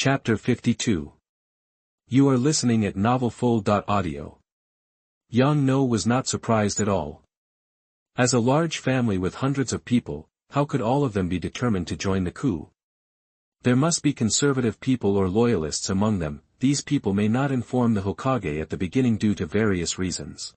Chapter 52. You are listening at novelfull.audio. Yang No was not surprised at all. As a large family with hundreds of people, how could all of them be determined to join the coup? There must be conservative people or loyalists among them. These people may not inform the Hokage at the beginning due to various reasons.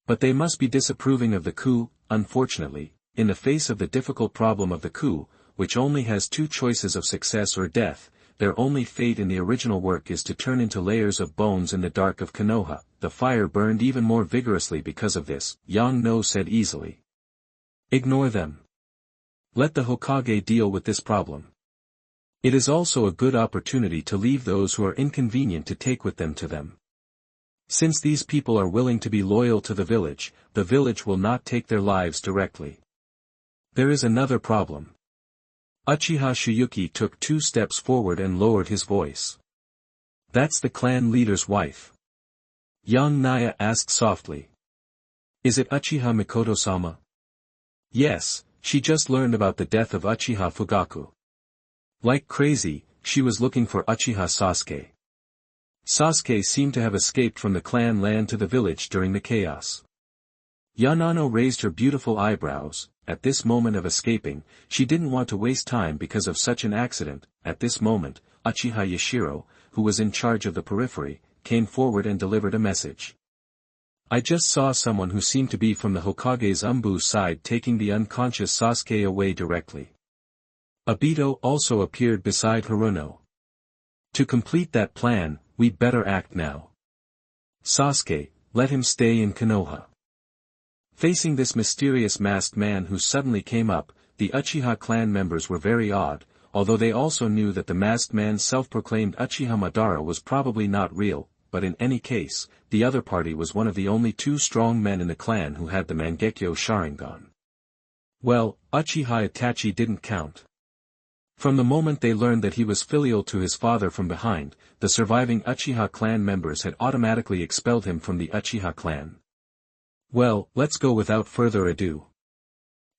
But they must be disapproving of the coup. Unfortunately, in the face of the difficult problem of the coup, which only has two choices of success or death, their only fate in the original work is to turn into layers of bones in the dark of Konoha. The fire burned even more vigorously because of this, Yang No said easily. Ignore them. Let the Hokage deal with this problem. It is also a good opportunity to leave those who are inconvenient to take with them to them. Since these people are willing to be loyal to the village will not take their lives directly. There is another problem. Uchiha Shiyuki took 2 steps forward and lowered his voice. That's the clan leader's wife. Young Naya asked softly. Is it Uchiha Mikoto-sama? Yes, she just learned about the death of Uchiha Fugaku. Like crazy, she was looking for Uchiha Sasuke. Sasuke seemed to have escaped from the clan land to the village during the chaos. Yanano raised her beautiful eyebrows. At this moment of escaping, she didn't want to waste time because of such an accident. At this moment, Uchiha Yashiro, who was in charge of the periphery, came forward and delivered a message. I just saw someone who seemed to be from the Hokage's Umbu side taking the unconscious Sasuke away directly. Obito also appeared beside Haruno. To complete that plan, we'd better act now. Sasuke, let him stay in Konoha. Facing this mysterious masked man who suddenly came up, the Uchiha clan members were very awed, although they also knew that the masked man's self-proclaimed Uchiha Madara was probably not real, but in any case, the other party was one of the only 2 strong men in the clan who had the Mangekyo Sharingan. Well, Uchiha Itachi didn't count. From the moment they learned that he was filial to his father from behind, the surviving Uchiha clan members had automatically expelled him from the Uchiha clan. Well, let's go without further ado.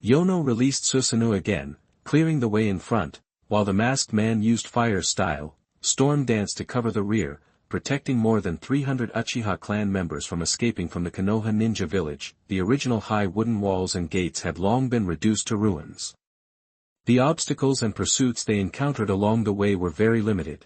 Yono released Susanoo again, clearing the way in front, while the masked man used fire style, storm dance to cover the rear, protecting more than 300 Uchiha clan members from escaping from the Konoha ninja village. The original high wooden walls and gates had long been reduced to ruins. The obstacles and pursuits they encountered along the way were very limited.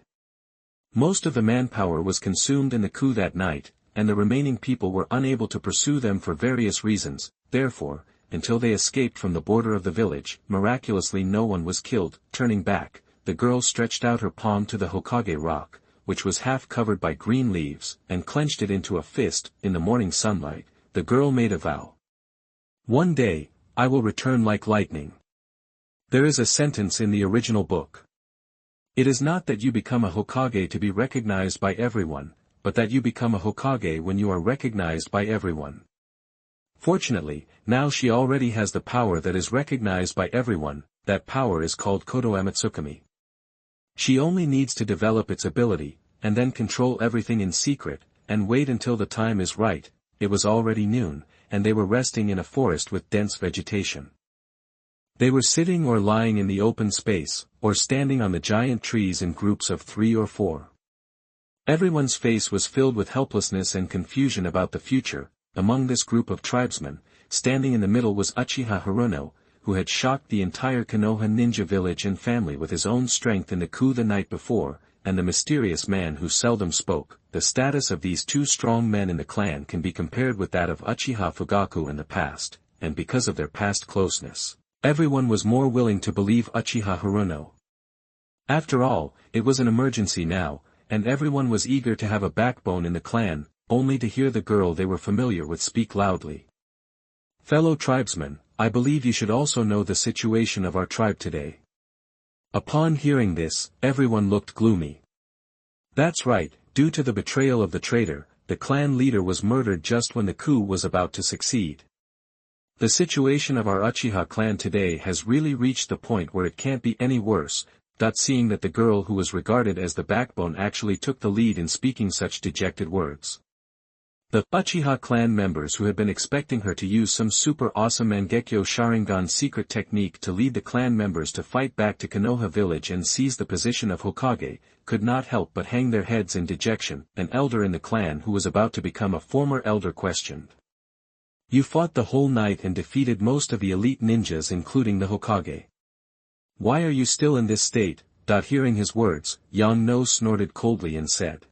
Most of the manpower was consumed in the coup that night, and the remaining people were unable to pursue them for various reasons. Therefore, until they escaped from the border of the village, miraculously no one was killed. Turning back, the girl stretched out her palm to the Hokage rock, which was half covered by green leaves, and clenched it into a fist. In the morning sunlight, the girl made a vow. One day, I will return like lightning. There is a sentence in the original book. It is not that you become a Hokage to be recognized by everyone, but that you become a Hokage when you are recognized by everyone. Fortunately, now she already has the power that is recognized by everyone. That power is called Kodo Amatsukami. She only needs to develop its ability, and then control everything in secret, and wait until the time is right. It was already noon, and they were resting in a forest with dense vegetation. They were sitting or lying in the open space, or standing on the giant trees in groups of 3 or 4. Everyone's face was filled with helplessness and confusion about the future. Among this group of tribesmen, standing in the middle was Uchiha Haruno, who had shocked the entire Konoha ninja village and family with his own strength in the coup the night before, and the mysterious man who seldom spoke. The status of these 2 strong men in the clan can be compared with that of Uchiha Fugaku in the past, and because of their past closeness, everyone was more willing to believe Uchiha Haruno. After all, it was an emergency now, and everyone was eager to have a backbone in the clan, only to hear the girl they were familiar with speak loudly. Fellow tribesmen, I believe you should also know the situation of our tribe today. Upon hearing this, everyone looked gloomy. That's right, due to the betrayal of the traitor, the clan leader was murdered just when the coup was about to succeed. The situation of our Uchiha clan today has really reached the point where it can't be any worse. Seeing that the girl who was regarded as the backbone actually took the lead in speaking such dejected words. The Uchiha clan members who had been expecting her to use some super awesome Mangekyo Sharingan secret technique to lead the clan members to fight back to Konoha village and seize the position of Hokage, could not help but hang their heads in dejection. An elder in the clan who was about to become a former elder questioned. You fought the whole night and defeated most of the elite ninjas including the Hokage. Why are you still in this state? Hearing his words, Yang No snorted coldly and said.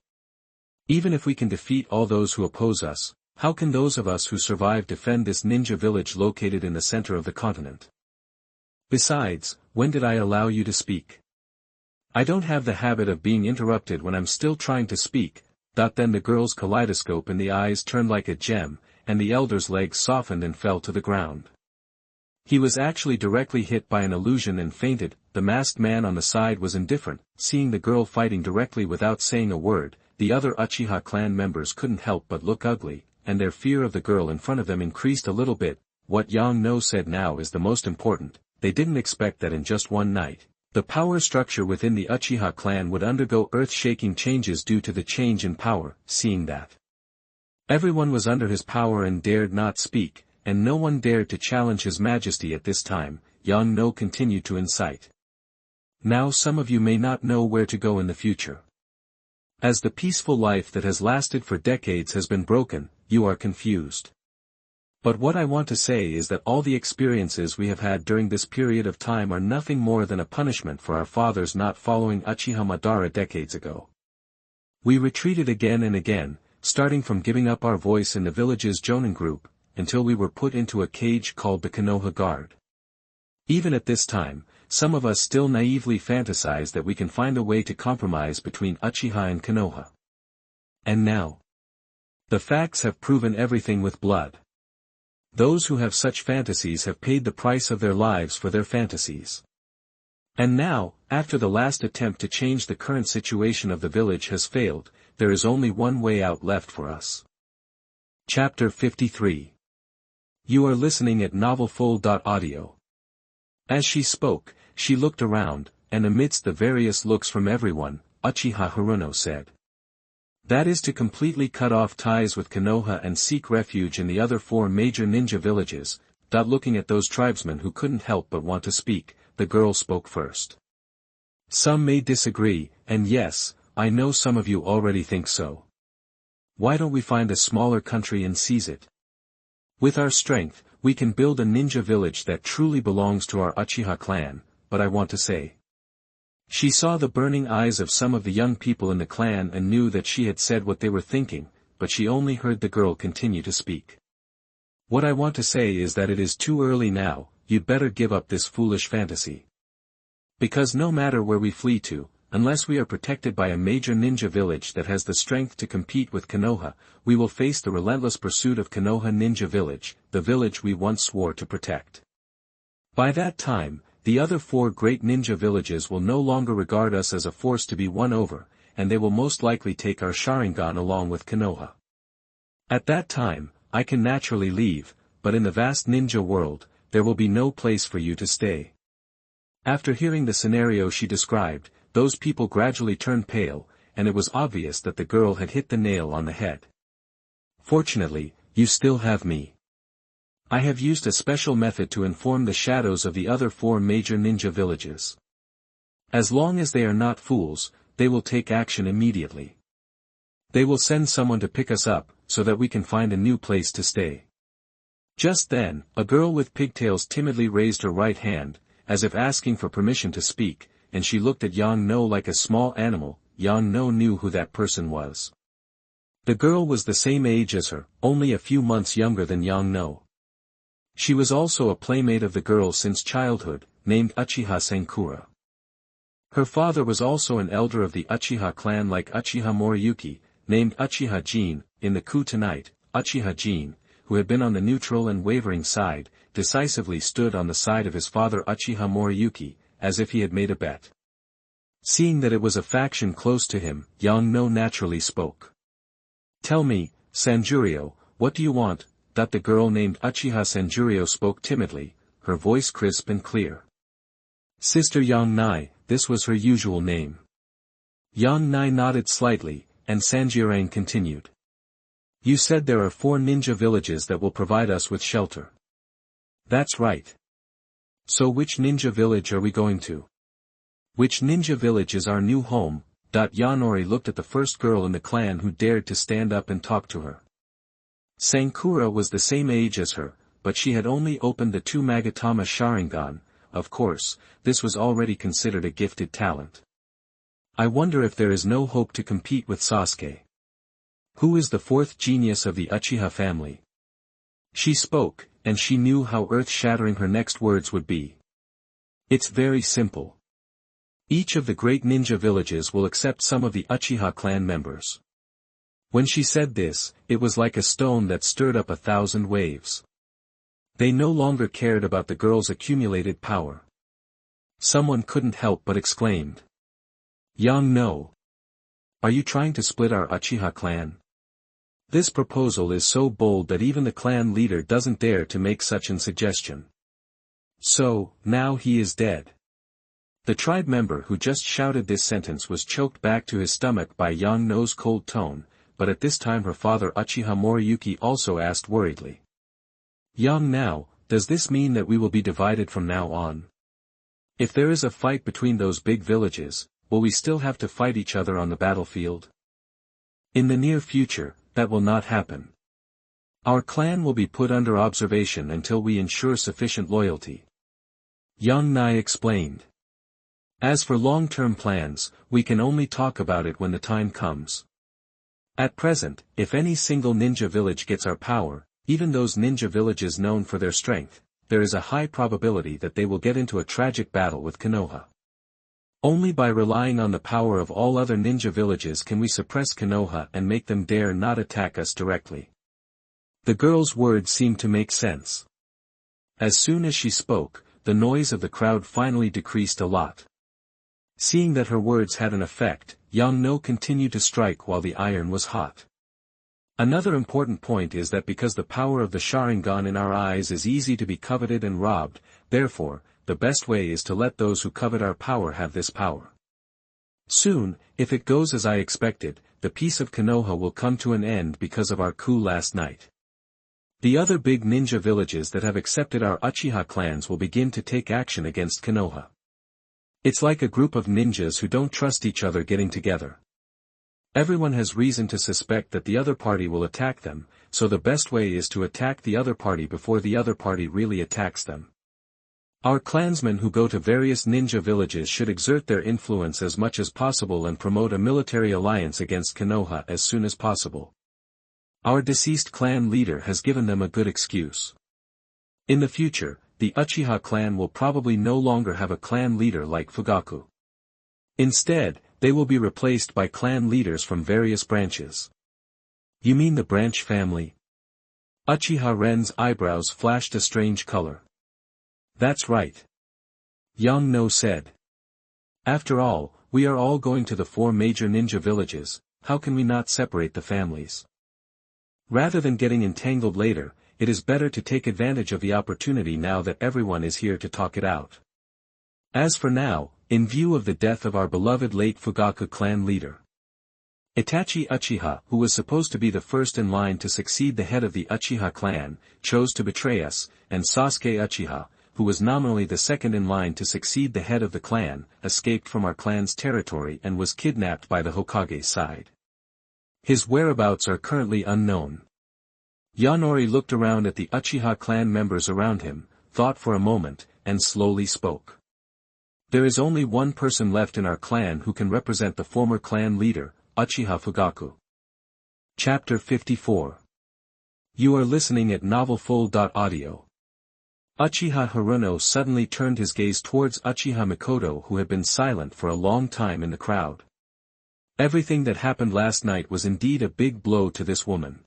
Even if we can defeat all those who oppose us, how can those of us who survive defend this ninja village located in the center of the continent? Besides, when did I allow you to speak? I don't have the habit of being interrupted when I'm still trying to speak. Then the girl's kaleidoscope in the eyes turned like a gem, and the elder's legs softened and fell to the ground. He was actually directly hit by an illusion and fainted. The masked man on the side was indifferent, seeing the girl fighting directly without saying a word. The other Uchiha clan members couldn't help but look ugly, and their fear of the girl in front of them increased a little bit. What Yang No said now is the most important. They didn't expect that in just one night, the power structure within the Uchiha clan would undergo earth-shaking changes due to the change in power. Seeing that everyone was under his power and dared not speak, and no one dared to challenge his majesty at this time, Yang No continued to incite. Now some of you may not know where to go in the future. As the peaceful life that has lasted for decades has been broken, you are confused. But what I want to say is that all the experiences we have had during this period of time are nothing more than a punishment for our fathers not following Uchiha Madara decades ago. We retreated again and again, starting from giving up our voice in the village's Jonin group, until we were put into a cage called the Konoha Guard. Even at this time, some of us still naively fantasize that we can find a way to compromise between Uchiha and Konoha. And now, the facts have proven everything with blood. Those who have such fantasies have paid the price of their lives for their fantasies. And now, after the last attempt to change the current situation of the village has failed, there is only one way out left for us. Chapter 53. You are listening at novelfull.audio. As she spoke, she looked around, and amidst the various looks from everyone, Uchiha Haruno said. That is to completely cut off ties with Konoha and seek refuge in the other 4 major ninja villages. Looking at those tribesmen who couldn't help but want to speak, the girl spoke first. Some may disagree, and yes, I know some of you already think so. Why don't we find a smaller country and seize it? With our strength, we can build a ninja village that truly belongs to our Uchiha clan, but I want to say. She saw the burning eyes of some of the young people in the clan and knew that she had said what they were thinking, but she only heard the girl continue to speak. What I want to say is that it is too early now, you'd better give up this foolish fantasy. Because no matter where we flee to, unless we are protected by a major ninja village that has the strength to compete with Konoha, we will face the relentless pursuit of Konoha Ninja Village, the village we once swore to protect. By that time, the other 4 great ninja villages will no longer regard us as a force to be won over, and they will most likely take our Sharingan along with Konoha. At that time, I can naturally leave, but in the vast ninja world, there will be no place for you to stay. After hearing the scenario she described, those people gradually turned pale, and it was obvious that the girl had hit the nail on the head. Fortunately, you still have me. I have used a special method to inform the shadows of the other 4 major ninja villages. As long as they are not fools, they will take action immediately. They will send someone to pick us up, so that we can find a new place to stay. Just then, a girl with pigtails timidly raised her right hand, as if asking for permission to speak, and she looked at Yang No like a small animal. Yang No knew who that person was. The girl was the same age as her, only a few months younger than Yang No. She was also a playmate of the girl since childhood, named Uchiha Sankura. Her father was also an elder of the Uchiha clan like Uchiha Moriyuki, named Uchiha Jin. In the coup tonight, Uchiha Jin, who had been on the neutral and wavering side, decisively stood on the side of his father Uchiha Moriyuki, as if he had made a bet. Seeing that it was a faction close to him, Yang No naturally spoke. Tell me, Sanjuryo, what do you want? The girl named Uchiha Sanjuryo spoke timidly, her voice crisp and clear. Sister Yang Nai, this was her usual name. Yang Nai nodded slightly, and Sanjuryo continued. You said there are 4 ninja villages that will provide us with shelter. That's right. So which ninja village are we going to? Which ninja village is our new home? Yanori looked at the first girl in the clan who dared to stand up and talk to her. Sankura was the same age as her, but she had only opened the 2 Magatama Sharingan. Of course, this was already considered a gifted talent. I wonder if there is no hope to compete with Sasuke. Who is the 4th genius of the Uchiha family? She spoke, and she knew how earth-shattering her next words would be. It's very simple. Each of the great ninja villages will accept some of the Uchiha clan members. When she said this, it was like a stone that stirred up 1,000 waves. They no longer cared about the girl's accumulated power. Someone couldn't help but exclaimed. Young no. Are you trying to split our Uchiha clan? This proposal is so bold that even the clan leader doesn't dare to make such an suggestion. So, now he is dead. The tribe member who just shouted this sentence was choked back to his stomach by Yang No's cold tone, but at this time her father Uchiha Moriyuki also asked worriedly. Yang now, does this mean that we will be divided from now on? If there is a fight between those big villages, will we still have to fight each other on the battlefield? In the near future, that will not happen. Our clan will be put under observation until we ensure sufficient loyalty. Yang Nai explained. As for long-term plans, we can only talk about it when the time comes. At present, if any single ninja village gets our power, even those ninja villages known for their strength, there is a high probability that they will get into a tragic battle with Konoha. Only by relying on the power of all other ninja villages can we suppress Konoha and make them dare not attack us directly. The girl's words seemed to make sense. As soon as she spoke, the noise of the crowd finally decreased a lot. Seeing that her words had an effect, Yang No continued to strike while the iron was hot. Another important point is that because the power of the Sharingan in our eyes is easy to be coveted and robbed, therefore, the best way is to let those who covet our power have this power. Soon, if it goes as I expected, the peace of Konoha will come to an end because of our coup last night. The other big ninja villages that have accepted our Uchiha clans will begin to take action against Konoha. It's like a group of ninjas who don't trust each other getting together. Everyone has reason to suspect that the other party will attack them, so the best way is to attack the other party before the other party really attacks them. Our clansmen who go to various ninja villages should exert their influence as much as possible and promote a military alliance against Konoha as soon as possible. Our deceased clan leader has given them a good excuse. In the future, the Uchiha clan will probably no longer have a clan leader like Fugaku. Instead, they will be replaced by clan leaders from various branches. You mean the branch family? Uchiha Ren's eyebrows flashed a strange color. That's right. Yang No said. After all, we are all going to the 4 major ninja villages, how can we not separate the families? Rather than getting entangled later, it is better to take advantage of the opportunity now that everyone is here to talk it out. As for now, in view of the death of our beloved late Fugaku clan leader, Itachi Uchiha, who was supposed to be the first in line to succeed the head of the Uchiha clan, chose to betray us, and Sasuke Uchiha, who was nominally the second in line to succeed the head of the clan, escaped from our clan's territory and was kidnapped by the Hokage side. His whereabouts are currently unknown. Yanori looked around at the Uchiha clan members around him, thought for a moment, and slowly spoke. There is only one person left in our clan who can represent the former clan leader, Uchiha Fugaku. Chapter 54. You are listening at novelfull.audio. Uchiha Haruno suddenly turned his gaze towards Uchiha Mikoto, who had been silent for a long time in the crowd. Everything that happened last night was indeed a big blow to this woman.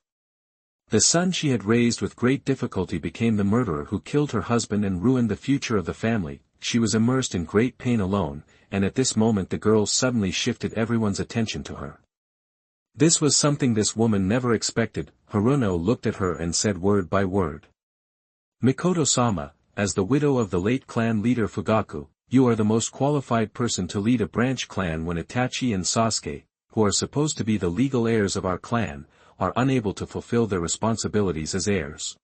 The son she had raised with great difficulty became the murderer who killed her husband and ruined the future of the family. She was immersed in great pain alone, and at this moment the girl suddenly shifted everyone's attention to her. This was something this woman never expected. Haruno looked at her and said word by word. Mikoto-sama, as the widow of the late clan leader Fugaku, you are the most qualified person to lead a branch clan when Itachi and Sasuke, who are supposed to be the legal heirs of our clan, are unable to fulfill their responsibilities as heirs.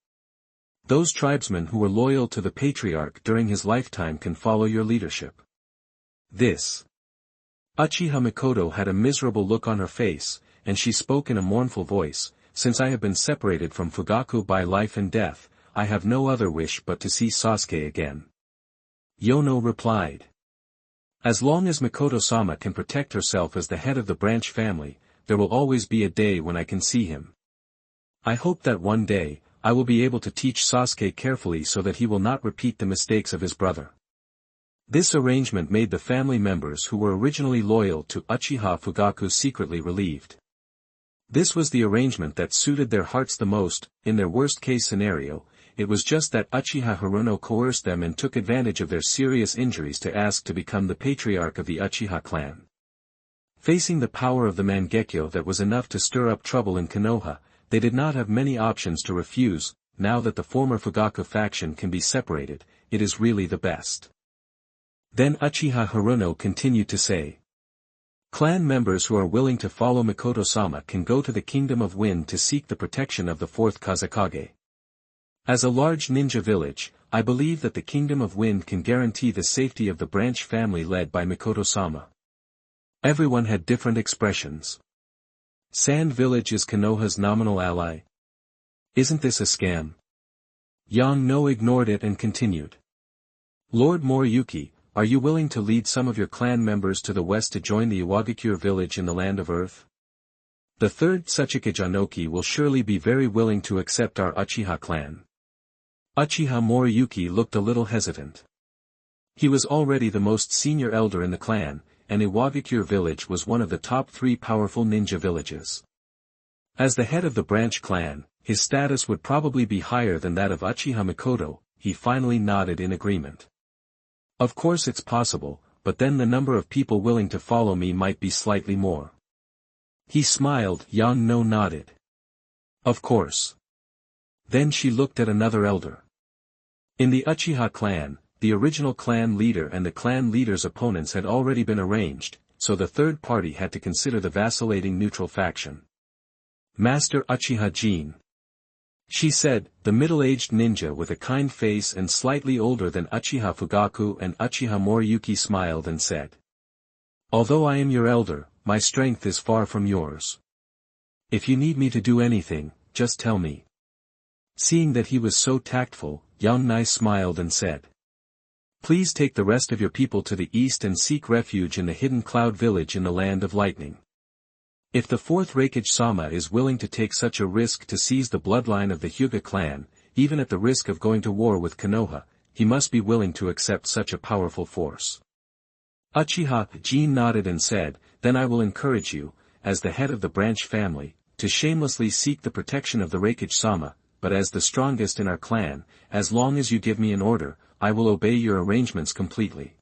Those tribesmen who were loyal to the patriarch during his lifetime can follow your leadership. This. Uchiha Mikoto had a miserable look on her face, and she spoke in a mournful voice, "Since I have been separated from Fugaku by life and death, I have no other wish but to see Sasuke again." Yono replied. "As long as Mikoto-sama can protect herself as the head of the branch family, there will always be a day when I can see him. I hope that one day, I will be able to teach Sasuke carefully so that he will not repeat the mistakes of his brother." This arrangement made the family members who were originally loyal to Uchiha Fugaku secretly relieved. This was the arrangement that suited their hearts the most. In their worst-case scenario, it was just that Uchiha Hiruno coerced them and took advantage of their serious injuries to ask to become the patriarch of the Uchiha clan. Facing the power of the Mangekyo that was enough to stir up trouble in Konoha, they did not have many options to refuse. Now that the former Fugaku faction can be separated, it is really the best. Then Uchiha Hiruno continued to say, "Clan members who are willing to follow Mikoto-sama can go to the Kingdom of Wind to seek the protection of the fourth Kazekage. As a large ninja village, I believe that the Kingdom of Wind can guarantee the safety of the branch family led by Mikoto-sama." Everyone had different expressions. Sand Village is Konoha's nominal ally. Isn't this a scam? Yang no ignored it and continued. "Lord Moriyuki, are you willing to lead some of your clan members to the west to join the Iwagakure village in the land of earth? The third Tsuchika Janoki will surely be very willing to accept our Uchiha clan." Uchiha Moriyuki looked a little hesitant. He was already the most senior elder in the clan, and Iwagakure village was one of the top 3 powerful ninja villages. As the head of the branch clan, his status would probably be higher than that of Uchiha Mikoto. He finally nodded in agreement. "Of course it's possible, but then the number of people willing to follow me might be slightly more." He smiled. Yang no nodded. "Of course." Then she looked at another elder. In the Uchiha clan, the original clan leader and the clan leader's opponents had already been arranged, so the third party had to consider the vacillating neutral faction. "Master Uchiha Jin," she said, the middle-aged ninja with a kind face and slightly older than Uchiha Fugaku and Uchiha Moriyuki smiled and said, "Although I am your elder, my strength is far from yours. If you need me to do anything, just tell me." Seeing that he was so tactful, Yang Nai smiled and said, "Please take the rest of your people to the east and seek refuge in the hidden cloud village in the land of lightning. If the fourth Raikage-sama is willing to take such a risk to seize the bloodline of the Hyuga clan, even at the risk of going to war with Konoha, he must be willing to accept such a powerful force." Uchiha Jin nodded and said, "Then I will encourage you, as the head of the branch family, to shamelessly seek the protection of the Raikage-sama, but as the strongest in our clan, as long as you give me an order, I will obey your arrangements completely."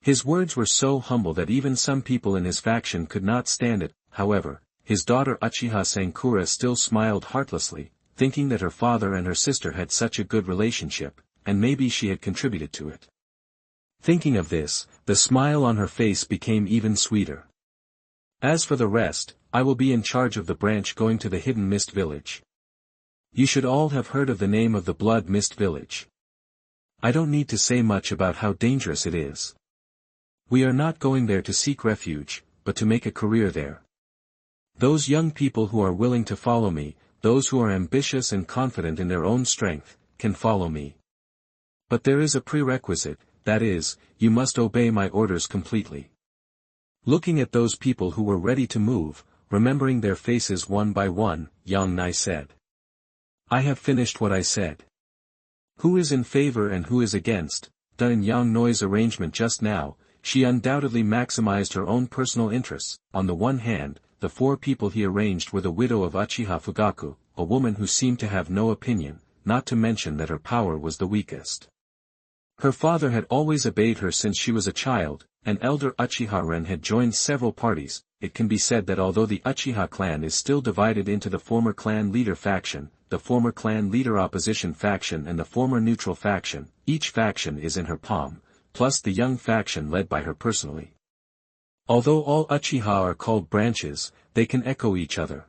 His words were so humble that even some people in his faction could not stand it. However, his daughter Uchiha Sankura still smiled heartlessly, thinking that her father and her sister had such a good relationship, and maybe she had contributed to it. Thinking of this, the smile on her face became even sweeter. "As for the rest, I will be in charge of the branch going to the Hidden Mist Village. You should all have heard of the name of the Blood Mist Village. I don't need to say much about how dangerous it is. We are not going there to seek refuge, but to make a career there. Those young people who are willing to follow me, those who are ambitious and confident in their own strength, can follow me. But there is a prerequisite, that is, you must obey my orders completely." Looking at those people who were ready to move, remembering their faces one by one, Yang Nai said, "I have finished what I said. Who is in favor and who is against?" In Yang Noi's arrangement just now, she undoubtedly maximized her own personal interests. On the one hand, the 4 people he arranged were the widow of Uchiha Fugaku, a woman who seemed to have no opinion, not to mention that her power was the weakest. Her father had always obeyed her since she was a child, and elder Uchiha Ren had joined several parties. It can be said that although the Uchiha clan is still divided into the former clan leader faction, the former clan leader opposition faction and the former neutral faction, each faction is in her palm, plus the young faction led by her personally. Although all Uchiha are called branches, they can echo each other.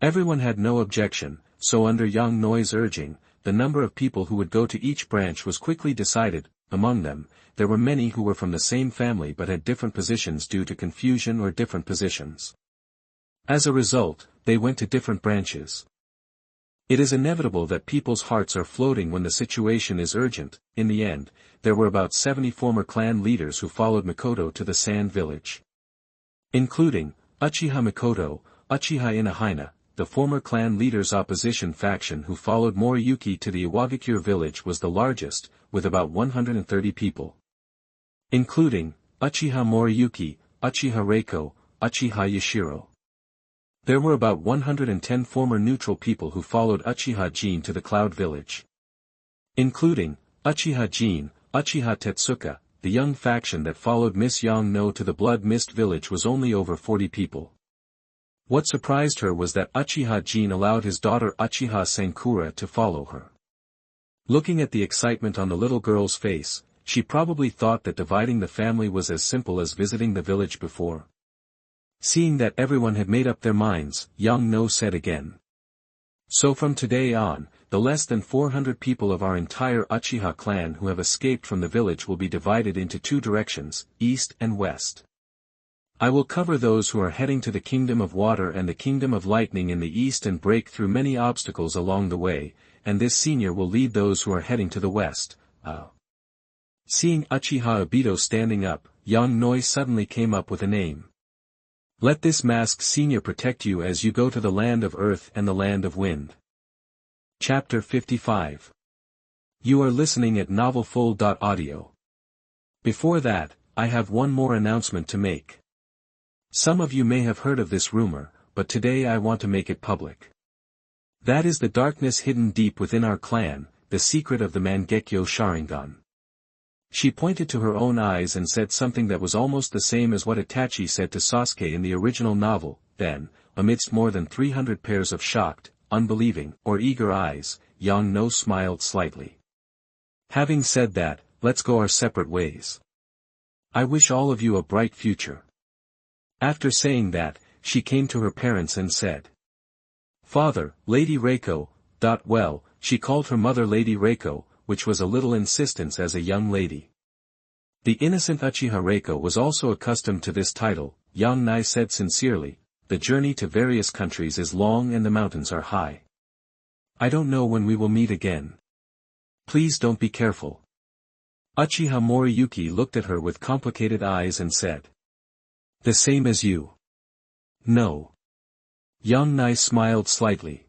Everyone had no objection, so under Yang Noi's urging, the number of people who would go to each branch was quickly decided. Among them, there were many who were from the same family but had different positions due to confusion or different positions. As a result, they went to different branches. It is inevitable that people's hearts are floating when the situation is urgent. In the end, there were about 70 former clan leaders who followed Mikoto to the Sand Village. Including, Uchiha Mikoto, Uchiha Inahina, the former clan leader's opposition faction who followed Moriyuki to the Iwagakure village was the largest, with about 130 people. Including, Uchiha Moriyuki, Uchiha Reiko, Uchiha Yashiro. There were about 110 former neutral people who followed Uchiha Jin to the Cloud Village. Including, Uchiha Jin, Uchiha Tetsuka, the young faction that followed Miss Yang No to the Blood Mist Village was only over 40 people. What surprised her was that Uchiha Jin allowed his daughter Uchiha Sankura to follow her. Looking at the excitement on the little girl's face, she probably thought that dividing the family was as simple as visiting the village before. Seeing that everyone had made up their minds, Yang No said again. So from today on, the less than 400 people of our entire Uchiha clan who have escaped from the village will be divided into two directions, east and west. I will cover those who are heading to the Kingdom of Water and the Kingdom of Lightning in the east and break through many obstacles along the way, and this senior will lead those who are heading to the west. Seeing Uchiha Obito standing up, Yang Noi suddenly came up with a name. Let this masked senior protect you as you go to the land of earth and the land of wind. Chapter 55. You are listening at novelfull.audio. Before that, I have one more announcement to make. Some of you may have heard of this rumor, but today I want to make it public. That is the darkness hidden deep within our clan, the secret of the Mangekyo Sharingan. She pointed to her own eyes and said something that was almost the same as what Itachi said to Sasuke in the original novel. Then, amidst more than 300 pairs of shocked, unbelieving, or eager eyes, Yang No smiled slightly. Having said that, let's go our separate ways. I wish all of you a bright future. After saying that, she came to her parents and said. Father, Lady Reiko. Well, she called her mother Lady Reiko, which was a little insistence as a young lady. The innocent Uchiha Reiko was also accustomed to this title. Yang Nai said sincerely, the journey to various countries is long and the mountains are high. I don't know when we will meet again. Please don't be careful. Uchiha Moriyuki looked at her with complicated eyes and said. The same as you. No. Yang Nai smiled slightly.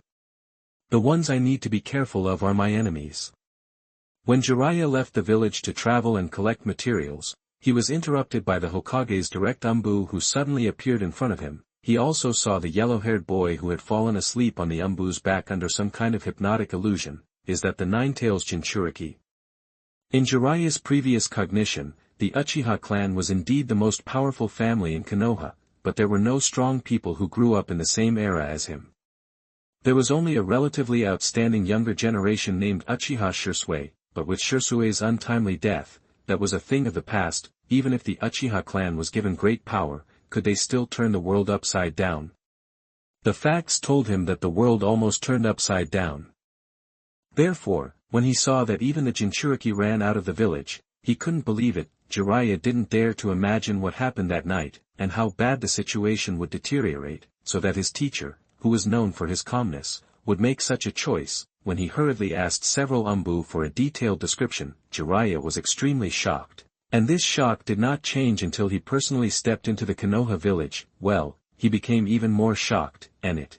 The ones I need to be careful of are my enemies. When Jiraiya left the village to travel and collect materials, he was interrupted by the Hokage's direct Umbu who suddenly appeared in front of him. He also saw the yellow-haired boy who had fallen asleep on the Umbu's back under some kind of hypnotic illusion. Is that the Nine-Tails Jinchuriki? In Jiraiya's previous cognition, the Uchiha clan was indeed the most powerful family in Konoha, but there were no strong people who grew up in the same era as him. There was only a relatively outstanding younger generation named Uchiha Shisui, but with Shisui's untimely death, that was a thing of the past. Even if the Uchiha clan was given great power, could they still turn the world upside down? The facts told him that the world almost turned upside down. Therefore, when he saw that even the Jinchuriki ran out of the village, he couldn't believe it. Jiraiya didn't dare to imagine what happened that night, and how bad the situation would deteriorate, so that his teacher, who was known for his calmness, would make such a choice. When he hurriedly asked several Umbu for a detailed description, Jiraiya was extremely shocked. And this shock did not change until he personally stepped into the Konoha village. Well, he became even more shocked, and it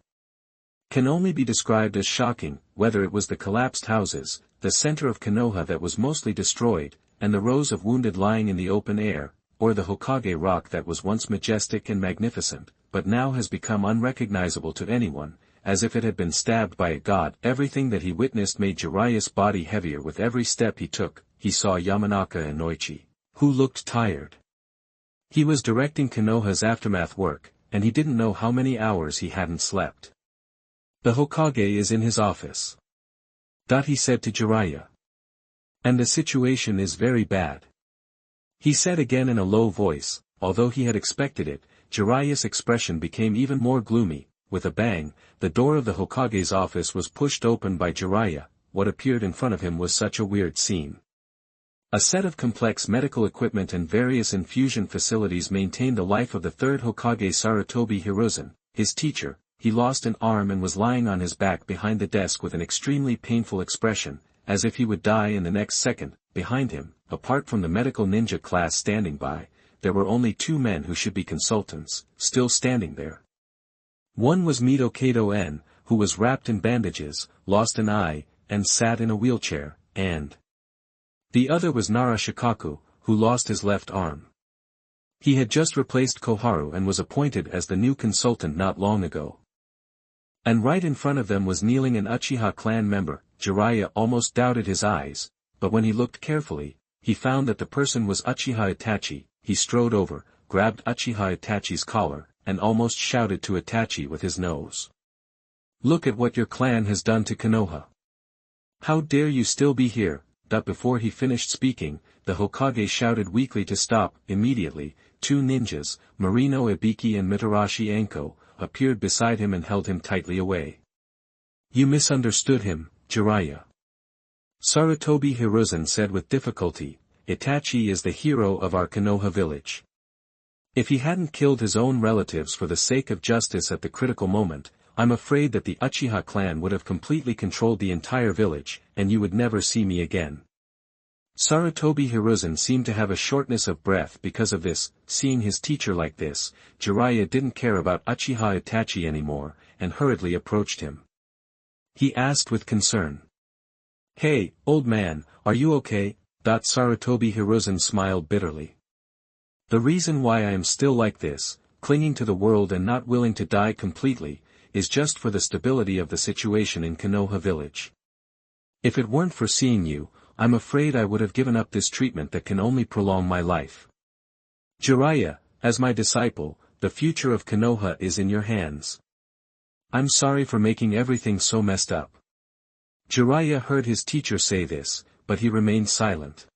can only be described as shocking, whether it was the collapsed houses, the center of Konoha that was mostly destroyed, and the rows of wounded lying in the open air, or the Hokage rock that was once majestic and magnificent, but now has become unrecognizable to anyone, as if it had been stabbed by a god. Everything that he witnessed made Jiraiya's body heavier with every step he took. He saw Yamanaka and Noichi, who looked tired. He was directing Konoha's aftermath work, and he didn't know how many hours he hadn't slept. The Hokage is in his office. He said to Jiraiya. And the situation is very bad. He said again in a low voice. Although he had expected it, Jiraiya's expression became even more gloomy. with a bang, the door of the Hokage's office was pushed open by Jiraiya. What appeared in front of him was such a weird scene. A set of complex medical equipment and various infusion facilities maintained the life of the third Hokage Sarutobi Hiruzen, his teacher. He lost an arm and was lying on his back behind the desk with an extremely painful expression, as if he would die in the next second. Behind him, apart from the medical ninja class standing by, there were only two men who should be consultants, still standing there. One was Mito Kato-en, who was wrapped in bandages, lost an eye, and sat in a wheelchair, and the other was Nara Shikaku, who lost his left arm. He had just replaced Koharu and was appointed as the new consultant not long ago. And right in front of them was kneeling an Uchiha clan member. Jiraiya almost doubted his eyes, but when he looked carefully, he found that the person was Uchiha Itachi. He strode over, grabbed Uchiha Itachi's collar, and almost shouted to Itachi with his nose. "Look at what your clan has done to Konoha. How dare you still be here?" But before he finished speaking, the Hokage shouted weakly to stop. Immediately, two ninjas, Marino Ibiki and Mitarashi Anko, appeared beside him and held him tightly away. "You misunderstood him, Jiraiya," Sarutobi Hiruzen said with difficulty. "Itachi is the hero of our Konoha village. If he hadn't killed his own relatives for the sake of justice at the critical moment, I'm afraid that the Uchiha clan would have completely controlled the entire village, and you would never see me again." Sarutobi Hiruzen seemed to have a shortness of breath because of this. Seeing his teacher like this, Jiraiya didn't care about Uchiha Itachi anymore, and hurriedly approached him. He asked with concern, "Hey, old man, are you okay?" Sarutobi Hiruzen smiled bitterly. "The reason why I am still like this, clinging to the world and not willing to die completely, is just for the stability of the situation in Konoha village. If it weren't for seeing you, I'm afraid I would have given up this treatment that can only prolong my life. Jiraiya, as my disciple, the future of Konoha is in your hands. I'm sorry for making everything so messed up." Jiraiya heard his teacher say this, but he remained silent.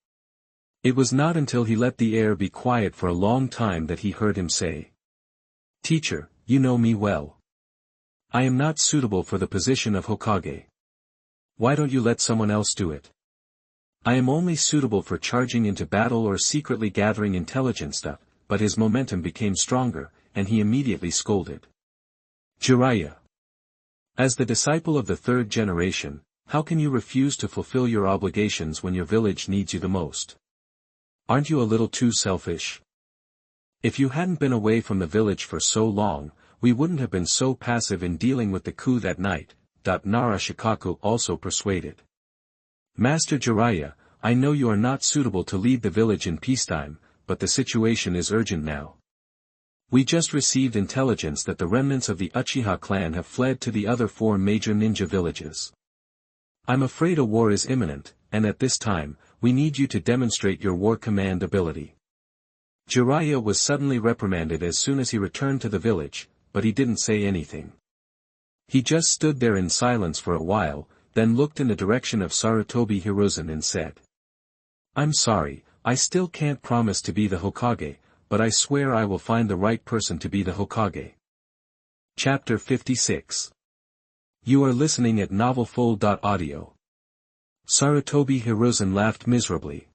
It was not until he let the air be quiet for a long time that he heard him say, "Teacher, you know me well. I am not suitable for the position of Hokage. Why don't you let someone else do it? I am only suitable for charging into battle or secretly gathering intelligence." But his momentum became stronger, and he immediately scolded. "Jiraiya, as the disciple of the third generation, how can you refuse to fulfill your obligations when your village needs you the most? Aren't you a little too selfish? If you hadn't been away from the village for so long, we wouldn't have been so passive in dealing with the coup that night." Nara Shikaku also persuaded. "Master Jiraiya, I know you are not suitable to lead the village in peacetime, but the situation is urgent now. We just received intelligence that the remnants of the Uchiha clan have fled to the other four major ninja villages. I'm afraid a war is imminent, and at this time, we need you to demonstrate your war command ability." Jiraiya was suddenly reprimanded as soon as he returned to the village, but he didn't say anything. He just stood there in silence for a while, then looked in the direction of Sarutobi Hiruzen and said, "I'm sorry, I still can't promise to be the Hokage, but I swear I will find the right person to be the Hokage." Chapter 56. You are listening at novelfull.audio. Sarutobi Hiruzen laughed miserably.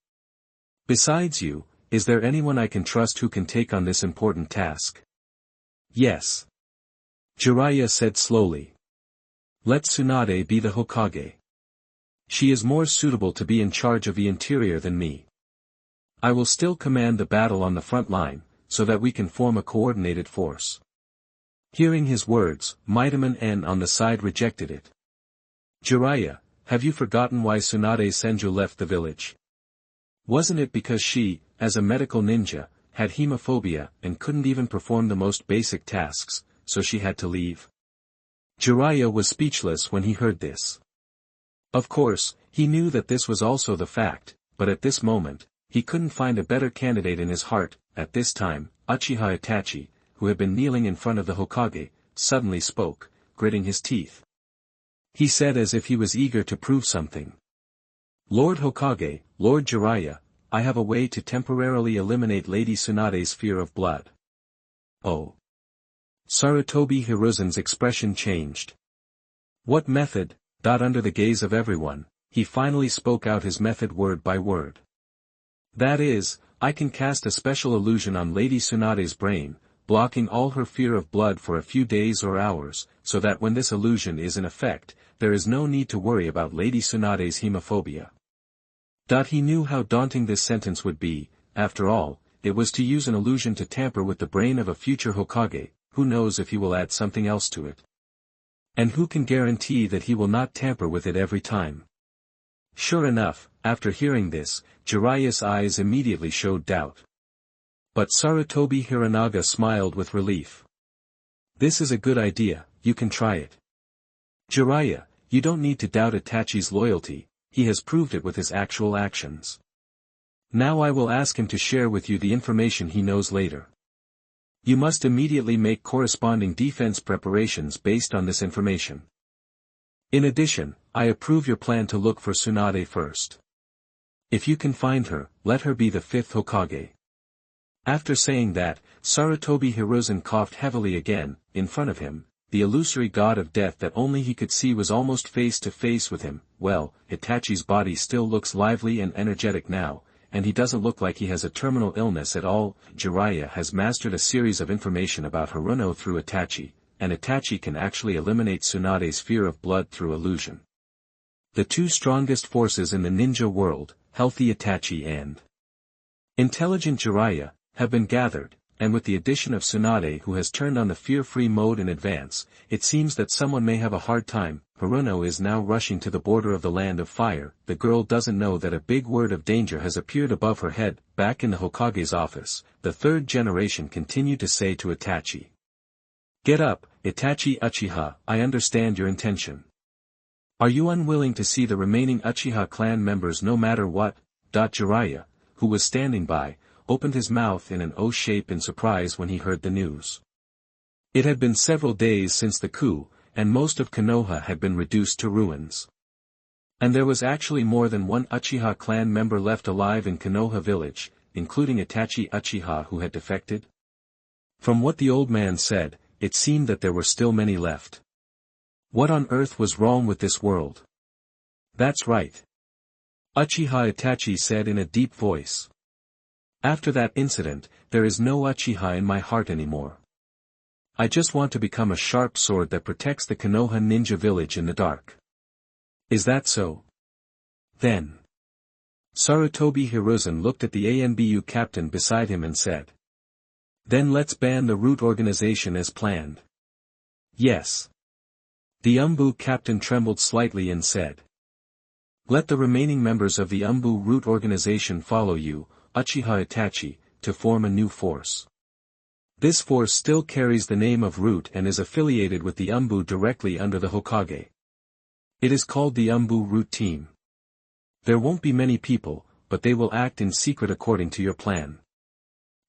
"Besides you, is there anyone I can trust who can take on this important task?" "Yes," Jiraiya said slowly. "Let Tsunade be the Hokage. She is more suitable to be in charge of the interior than me. I will still command the battle on the front line, so that we can form a coordinated force." Hearing his words, Midaman N on the side rejected it. "Jiraiya, have you forgotten why Tsunade Senju left the village? Wasn't it because she, as a medical ninja, had hemophobia and couldn't even perform the most basic tasks, so she had to leave?" Jiraiya was speechless when he heard this. Of course, he knew that this was also the fact, but at this moment, he couldn't find a better candidate in his heart. At this time, Uchiha Itachi, who had been kneeling in front of the Hokage, suddenly spoke, gritting his teeth. He said as if he was eager to prove something. "Lord Hokage, Lord Jiraiya, I have a way to temporarily eliminate Lady Tsunade's fear of blood." "Oh." Sarutobi Hiruzen's expression changed. What method? Under the gaze of everyone, he finally spoke out his method word by word. That is, I can cast a special illusion on Lady Tsunade's brain, blocking all her fear of blood for a few days or hours, so that when this illusion is in effect, there is no need to worry about Lady Tsunade's hemophobia. He knew how daunting this sentence would be. After all, it was to use an illusion to tamper with the brain of a future Hokage. Who knows if he will add something else to it? And who can guarantee that he will not tamper with it every time? Sure enough, after hearing this, Jiraiya's eyes immediately showed doubt. But Sarutobi Hirunaga smiled with relief. This is a good idea, you can try it. Jiraiya, you don't need to doubt Itachi's loyalty, he has proved it with his actual actions. Now I will ask him to share with you the information he knows later. You must immediately make corresponding defense preparations based on this information. In addition, I approve your plan to look for Tsunade first. If you can find her, let her be the fifth Hokage. After saying that, Sarutobi Hiruzen coughed heavily again. In front of him, the illusory god of death that only he could see was almost face to face with him. Well, Itachi's body still looks lively and energetic now, and he doesn't look like he has a terminal illness at all. Jiraiya has mastered a series of information about Haruno through Itachi, and Itachi can actually eliminate Tsunade's fear of blood through illusion. The two strongest forces in the ninja world, healthy Itachi and intelligent Jiraiya, have been gathered, and with the addition of Tsunade who has turned on the fear-free mode in advance, it seems that someone may have a hard time. Haruno is now rushing to the border of the land of fire. The girl doesn't know that a big word of danger has appeared above her head. Back in the Hokage's office, the third generation continued to say to Itachi. Get up, Itachi Uchiha, I understand your intention. Are you unwilling to see the remaining Uchiha clan members no matter what? Jiraiya, who was standing by, opened his mouth in an O shape in surprise when he heard the news. It had been several days since the coup, and most of Konoha had been reduced to ruins. And there was actually more than one Uchiha clan member left alive in Konoha village, including Itachi Uchiha who had defected. From what the old man said, it seemed that there were still many left. What on earth was wrong with this world? That's right. Uchiha Itachi said in a deep voice. After that incident, there is no Uchiha in my heart anymore. I just want to become a sharp sword that protects the Konoha ninja village in the dark. Is that so? Then. Sarutobi Hiruzen looked at the ANBU captain beside him and said. Then let's ban the root organization as planned. Yes. The Umbu captain trembled slightly and said. Let the remaining members of the Umbu root organization follow you, Uchiha Itachi, to form a new force. This force still carries the name of Root and is affiliated with the Umbu directly under the Hokage. It is called the Umbu Root Team. There won't be many people, but they will act in secret according to your plan.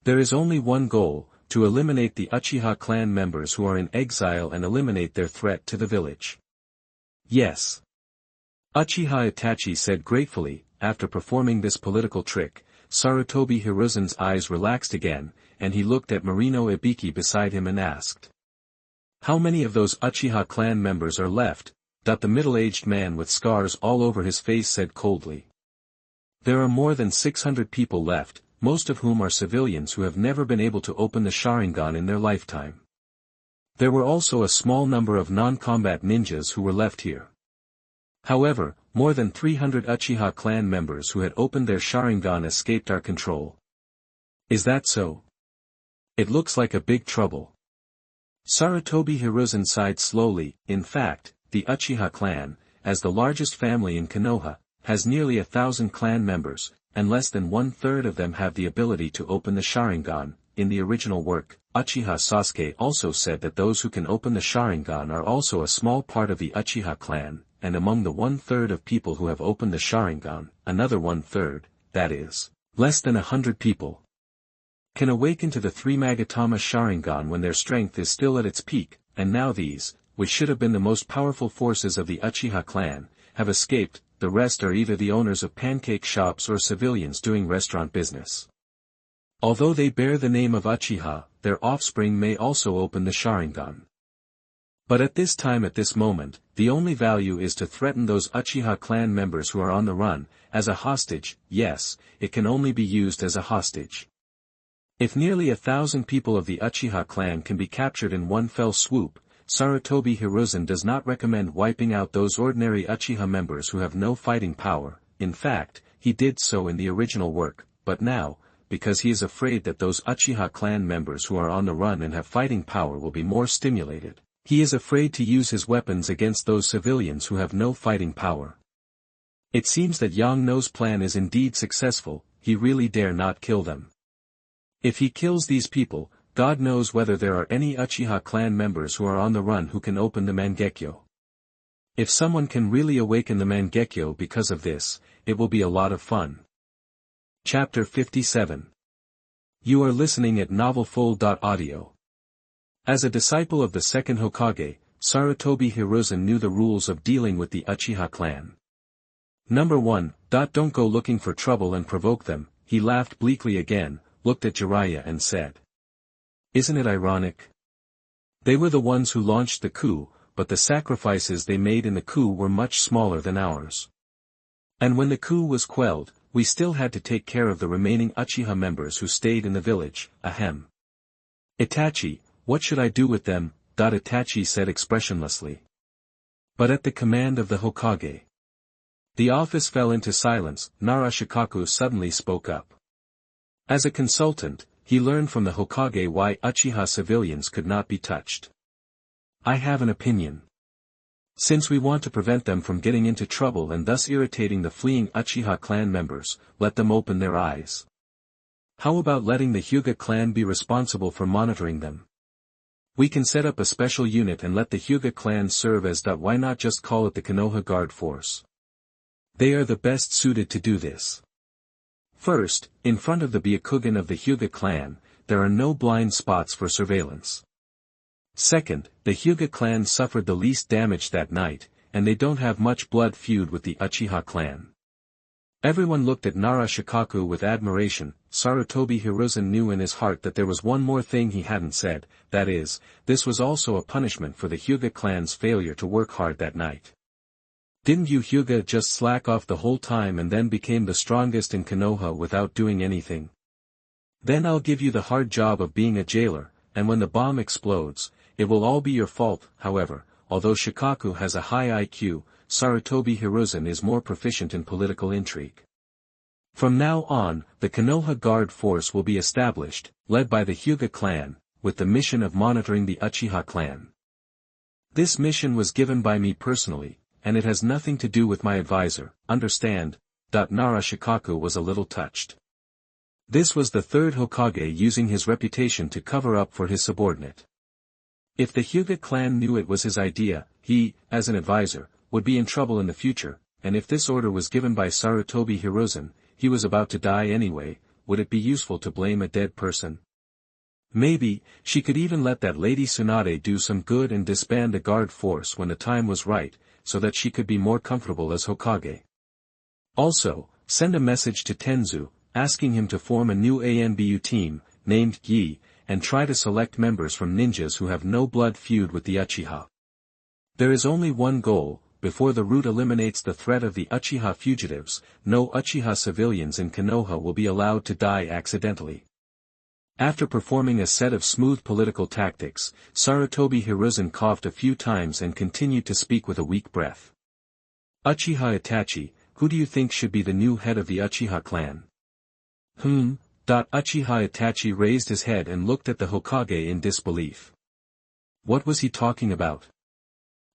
There is only one goal, to eliminate the Uchiha clan members who are in exile and eliminate their threat to the village. Yes. Uchiha Itachi said gratefully. After performing this political trick, Sarutobi Hiruzen's eyes relaxed again, and he looked at Marino Ibiki beside him and asked. How many of those Uchiha clan members are left? The middle-aged man with scars all over his face said coldly. There are more than 600 people left, most of whom are civilians who have never been able to open the Sharingan in their lifetime. There were also a small number of non-combat ninjas who were left here. However, more than 300 Uchiha clan members who had opened their Sharingan escaped our control. Is that so? It looks like a big trouble. Sarutobi Hiruzen sighed slowly. In fact, the Uchiha clan, as the largest family in Konoha, has nearly 1,000 clan members, and less than 1/3 of them have the ability to open the Sharingan. In the original work, Uchiha Sasuke also said that those who can open the Sharingan are also a small part of the Uchiha clan, and among the 1/3 of people who have opened the Sharingan, another 1/3, that is, less than 100 people, can awaken to the 3 Magatama Sharingan when their strength is still at its peak, and now these, which should have been the most powerful forces of the Uchiha clan, have escaped. The rest are either the owners of pancake shops or civilians doing restaurant business. Although they bear the name of Uchiha, their offspring may also open the Sharingan. But at this moment, the only value is to threaten those Uchiha clan members who are on the run, as a hostage. Yes, it can only be used as a hostage. If nearly 1,000 people of the Uchiha clan can be captured in one fell swoop, Sarutobi Hiruzen does not recommend wiping out those ordinary Uchiha members who have no fighting power. In fact, he did so in the original work, but now, because he is afraid that those Uchiha clan members who are on the run and have fighting power will be more stimulated, he is afraid to use his weapons against those civilians who have no fighting power. It seems that Yang No's plan is indeed successful. He really dare not kill them. If he kills these people, God knows whether there are any Uchiha clan members who are on the run who can open the Mangekyo. If someone can really awaken the Mangekyo because of this, it will be a lot of fun. Chapter 57. You are listening at novelfull.audio. As a disciple of the second Hokage, Sarutobi Hiruzen knew the rules of dealing with the Uchiha clan. Number 1. Don't go looking for trouble and provoke them. He laughed bleakly again, looked at Jiraiya and said. Isn't it ironic? They were the ones who launched the coup, but the sacrifices they made in the coup were much smaller than ours. And when the coup was quelled, we still had to take care of the remaining Uchiha members who stayed in the village. Ahem. Itachi, what should I do with them? Itachi said expressionlessly. But at the command of the Hokage. The office fell into silence. Narashikaku suddenly spoke up. As a consultant, he learned from the Hokage why Uchiha civilians could not be touched. I have an opinion. Since we want to prevent them from getting into trouble and thus irritating the fleeing Uchiha clan members, let them open their eyes. How about letting the Hyuga clan be responsible for monitoring them? We can set up a special unit and let the Hyuga clan serve as. Why not just call it the Konoha Guard Force? They are the best suited to do this. First, in front of the Byakugan of the Hyuga clan, there are no blind spots for surveillance. Second, the Hyuga clan suffered the least damage that night, and they don't have much blood feud with the Uchiha clan. Everyone looked at Narashikaku with admiration. Sarutobi Hiruzen knew in his heart that there was one more thing he hadn't said, that is, this was also a punishment for the Hyuga clan's failure to work hard that night. Didn't you Hyuga just slack off the whole time and then became the strongest in Konoha without doing anything? Then I'll give you the hard job of being a jailer, and when the bomb explodes, it will all be your fault. However, although Shikaku has a high IQ, Sarutobi Hiruzen is more proficient in political intrigue. From now on, the Konoha Guard Force will be established, led by the Hyuga clan, with the mission of monitoring the Uchiha clan. This mission was given by me personally, and it has nothing to do with my advisor, understand? Narashikaku was a little touched. This was the third Hokage using his reputation to cover up for his subordinate. If the Hyuga clan knew it was his idea, he, as an advisor, would be in trouble in the future, and if this order was given by Sarutobi Hiruzen, he was about to die anyway. Would it be useful to blame a dead person? Maybe, she could even let that Lady Tsunade do some good and disband the guard force when the time was right, so that she could be more comfortable as Hokage. Also, send a message to Tenzu, asking him to form a new ANBU team, named Yi, and try to select members from ninjas who have no blood feud with the Uchiha. There is only one goal: before the route eliminates the threat of the Uchiha fugitives, no Uchiha civilians in Konoha will be allowed to die accidentally. After performing a set of smooth political tactics, Sarutobi Hiruzen coughed a few times and continued to speak with a weak breath. Uchiha Itachi, who do you think should be the new head of the Uchiha clan? Uchiha Itachi raised his head and looked at the Hokage in disbelief. What was he talking about?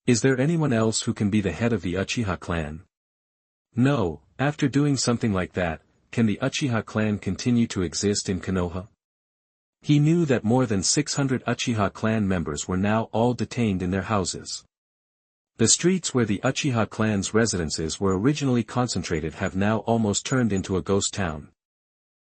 Is there anyone else who can be the head of the Uchiha clan? No, after doing something like that, can the Uchiha clan continue to exist in Konoha? He knew that more than 600 Uchiha clan members were now all detained in their houses. The streets where the Uchiha clan's residences were originally concentrated have now almost turned into a ghost town.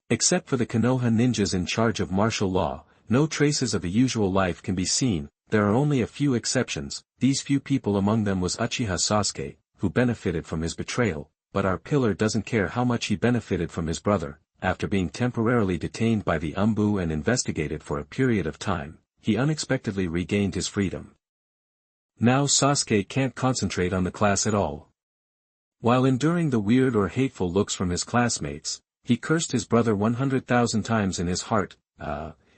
Except for the Konoha ninjas in charge of martial law, no traces of a usual life can be seen. There are only a few exceptions. These few people among them was Uchiha Sasuke, who benefited from his betrayal, but our pillar doesn't care how much he benefited from his brother. after being temporarily detained by the Umbu and investigated for a period of time, he unexpectedly regained his freedom. Now Sasuke can't concentrate on the class at all. While enduring the weird or hateful looks from his classmates, he cursed his brother 100,000 times in his heart.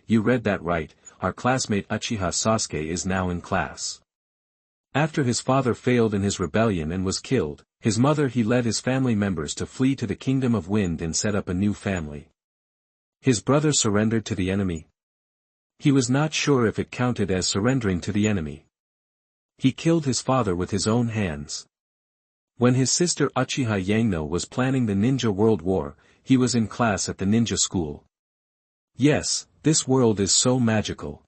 You read that right, our classmate Uchiha Sasuke is now in class. After his father failed in his rebellion and was killed, his mother he led his family members to flee to the Kingdom of Wind and set up a new family. His brother surrendered to the enemy. He was not sure if it counted as surrendering to the enemy. He killed his father with his own hands. When his sister Uchiha Yangno was planning the Ninja World War, he was in class at the ninja school. Yes, this world is so magical.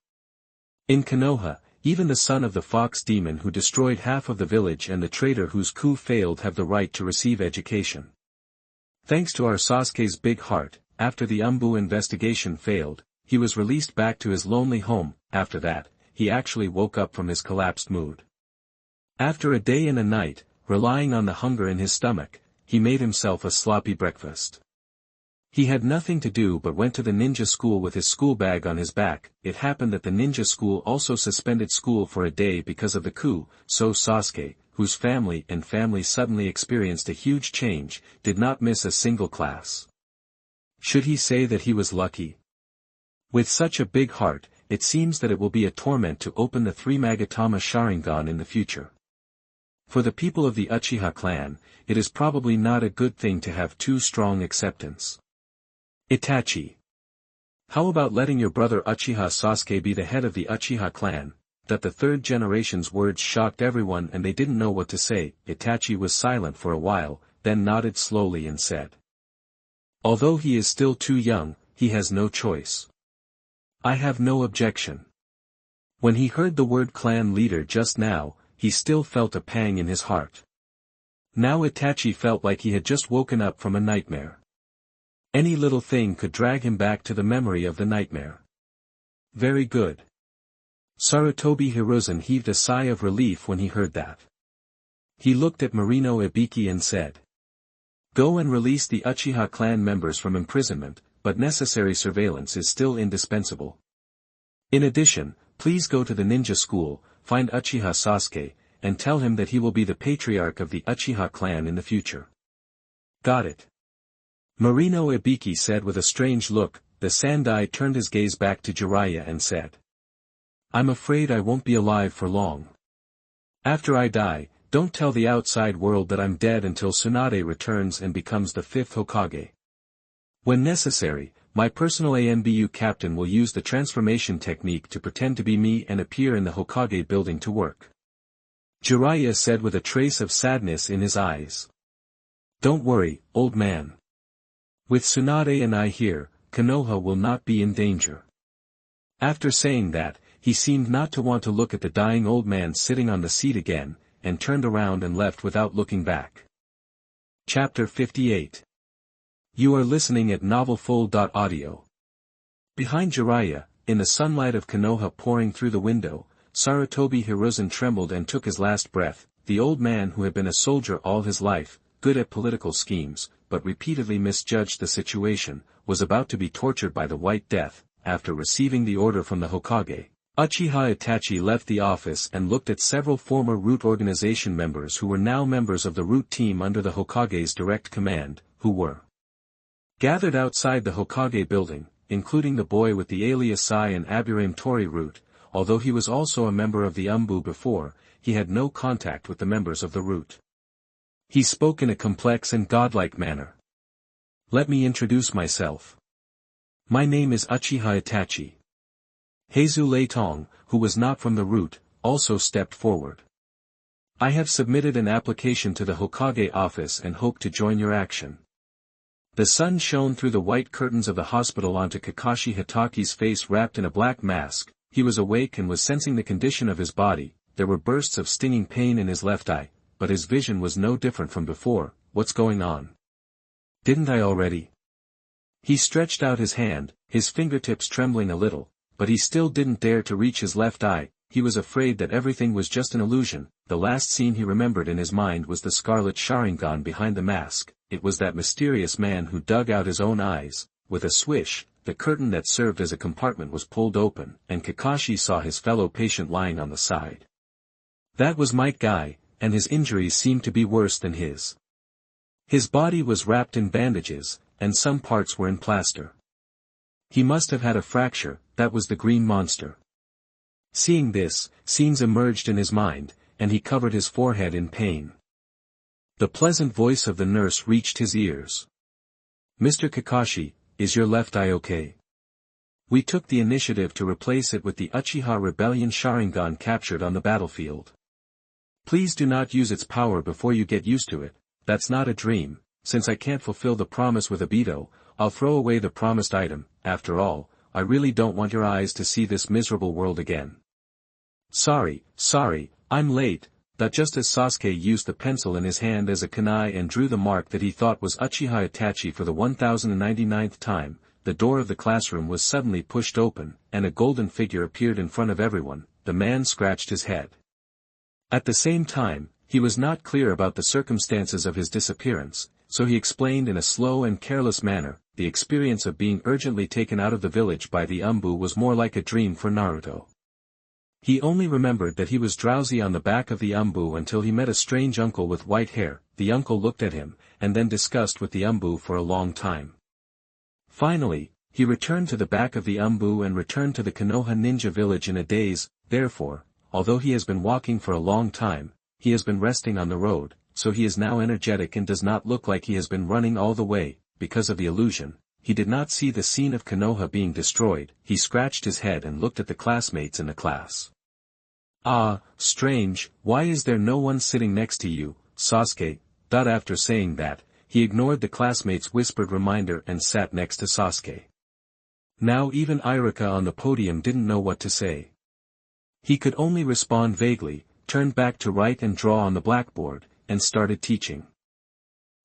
In Konoha, even the son of the fox demon who destroyed half of the village and the traitor whose coup failed have the right to receive education. Thanks to our Sasuke's big heart, after the Umbu investigation failed, he was released back to his lonely home. After that, he actually woke up from his collapsed mood. After a day and a night, relying on the hunger in his stomach, he made himself a sloppy breakfast. He had nothing to do but went to the ninja school with his school bag on his back. It happened that the ninja school also suspended school for a day because of the coup, so Sasuke, whose family suddenly experienced a huge change, did not miss a single class. Should he say that he was lucky? With such a big heart, it seems that it will be a torment to open the 3 Magatama Sharingan in the future. For the people of the Uchiha clan, it is probably not a good thing to have too strong acceptance. Itachi. How about letting your brother Uchiha Sasuke be the head of the Uchiha clan? That the third generation's words shocked everyone and they didn't know what to say. Itachi was silent for a while, then nodded slowly and said. Although he is still too young, he has no choice. I have no objection. When he heard the word clan leader just now, he still felt a pang in his heart. Now Itachi felt like he had just woken up from a nightmare. Any little thing could drag him back to the memory of the nightmare. Very good. Sarutobi Hiruzen heaved a sigh of relief when he heard that. He looked at Marino Ibiki and said. Go and release the Uchiha clan members from imprisonment, but necessary surveillance is still indispensable. In addition, please go to the ninja school, find Uchiha Sasuke, and tell him that he will be the patriarch of the Uchiha clan in the future. Got it. Marino Ibiki said with a strange look. The Sandai turned his gaze back to Jiraiya and said. I'm afraid I won't be alive for long. After I die, don't tell the outside world that I'm dead until Tsunade returns and becomes the 5th Hokage. When necessary, my personal ANBU captain will use the transformation technique to pretend to be me and appear in the Hokage building to work. Jiraiya said with a trace of sadness in his eyes. Don't worry, old man. With Tsunade and I here, Konoha will not be in danger. After saying that, he seemed not to want to look at the dying old man sitting on the seat again, and turned around and left without looking back. Chapter 58. You are listening at novelfull.audio. Behind Jiraiya, in the sunlight of Konoha pouring through the window, Sarutobi Hiruzen trembled and took his last breath. The old man who had been a soldier all his life, good at political schemes, but repeatedly misjudged the situation, was about to be tortured by the White Death. After receiving the order from the Hokage, Uchiha Itachi left the office and looked at several former Root organization members who were now members of the Root team under the Hokage's direct command, who were gathered outside the Hokage building, including the boy with the alias Sai and Aburame Tori Root. Although he was also a member of the Umbu before, he had no contact with the members of the Root. He spoke in a complex and godlike manner. Let me introduce myself. My name is Uchiha Itachi. Heizu Leitong, who was not from the Root, also stepped forward. I have submitted an application to the Hokage office and hope to join your action. The sun shone through the white curtains of the hospital onto Kakashi Hitachi's face wrapped in a black mask. He was awake and was sensing the condition of his body. There were bursts of stinging pain in his left eye, but his vision was no different from before. What's going on? Didn't I already? He stretched out his hand, his fingertips trembling a little, but he still didn't dare to reach his left eye. He was afraid that everything was just an illusion. The last scene he remembered in his mind was the scarlet Sharingan behind the mask. it was that mysterious man who dug out his own eyes. With a swish, the curtain that served as a compartment was pulled open, and Kakashi saw his fellow patient lying on the side. That was Might Guy, and his injuries seemed to be worse than his. His body was wrapped in bandages, and some parts were in plaster. He must have had a fracture. That was the green monster. Seeing this, scenes emerged in his mind, and he covered his forehead in pain. The pleasant voice of the nurse reached his ears. "Mr. Kakashi, is your left eye okay? We took the initiative to replace it with the Uchiha Rebellion Sharingan captured on the battlefield. Please do not use its power before you get used to it. That's not a dream. Since I can't fulfill the promise with Obito, I'll throw away the promised item. After all, I really don't want your eyes to see this miserable world again." Sorry, I'm late." That just as Sasuke used the pencil in his hand as a kunai and drew the mark that he thought was Uchiha Itachi for the 1099th time, the door of the classroom was suddenly pushed open, and a golden figure appeared in front of everyone. The man scratched his head. At the same time, he was not clear about the circumstances of his disappearance, so he explained in a slow and careless manner. The experience of being urgently taken out of the village by the Umbu was more like a dream for Naruto. He only remembered that he was drowsy on the back of the Umbu until he met a strange uncle with white hair. The uncle looked at him, and then discussed with the Umbu for a long time. Finally, he returned to the back of the Umbu and returned to the Konoha ninja village in a daze. Therefore, although he has been walking for a long time, he has been resting on the road, so he is now energetic and does not look like he has been running all the way. Because of the illusion, he did not see the scene of Konoha being destroyed. He scratched his head and looked at the classmates in the class. "Ah, strange, why is there no one sitting next to you, Sasuke?" After saying that, he ignored the classmates' whispered reminder and sat next to Sasuke. Now even Iruka on the podium didn't know what to say. He could only respond vaguely, turned back to write and draw on the blackboard, and started teaching.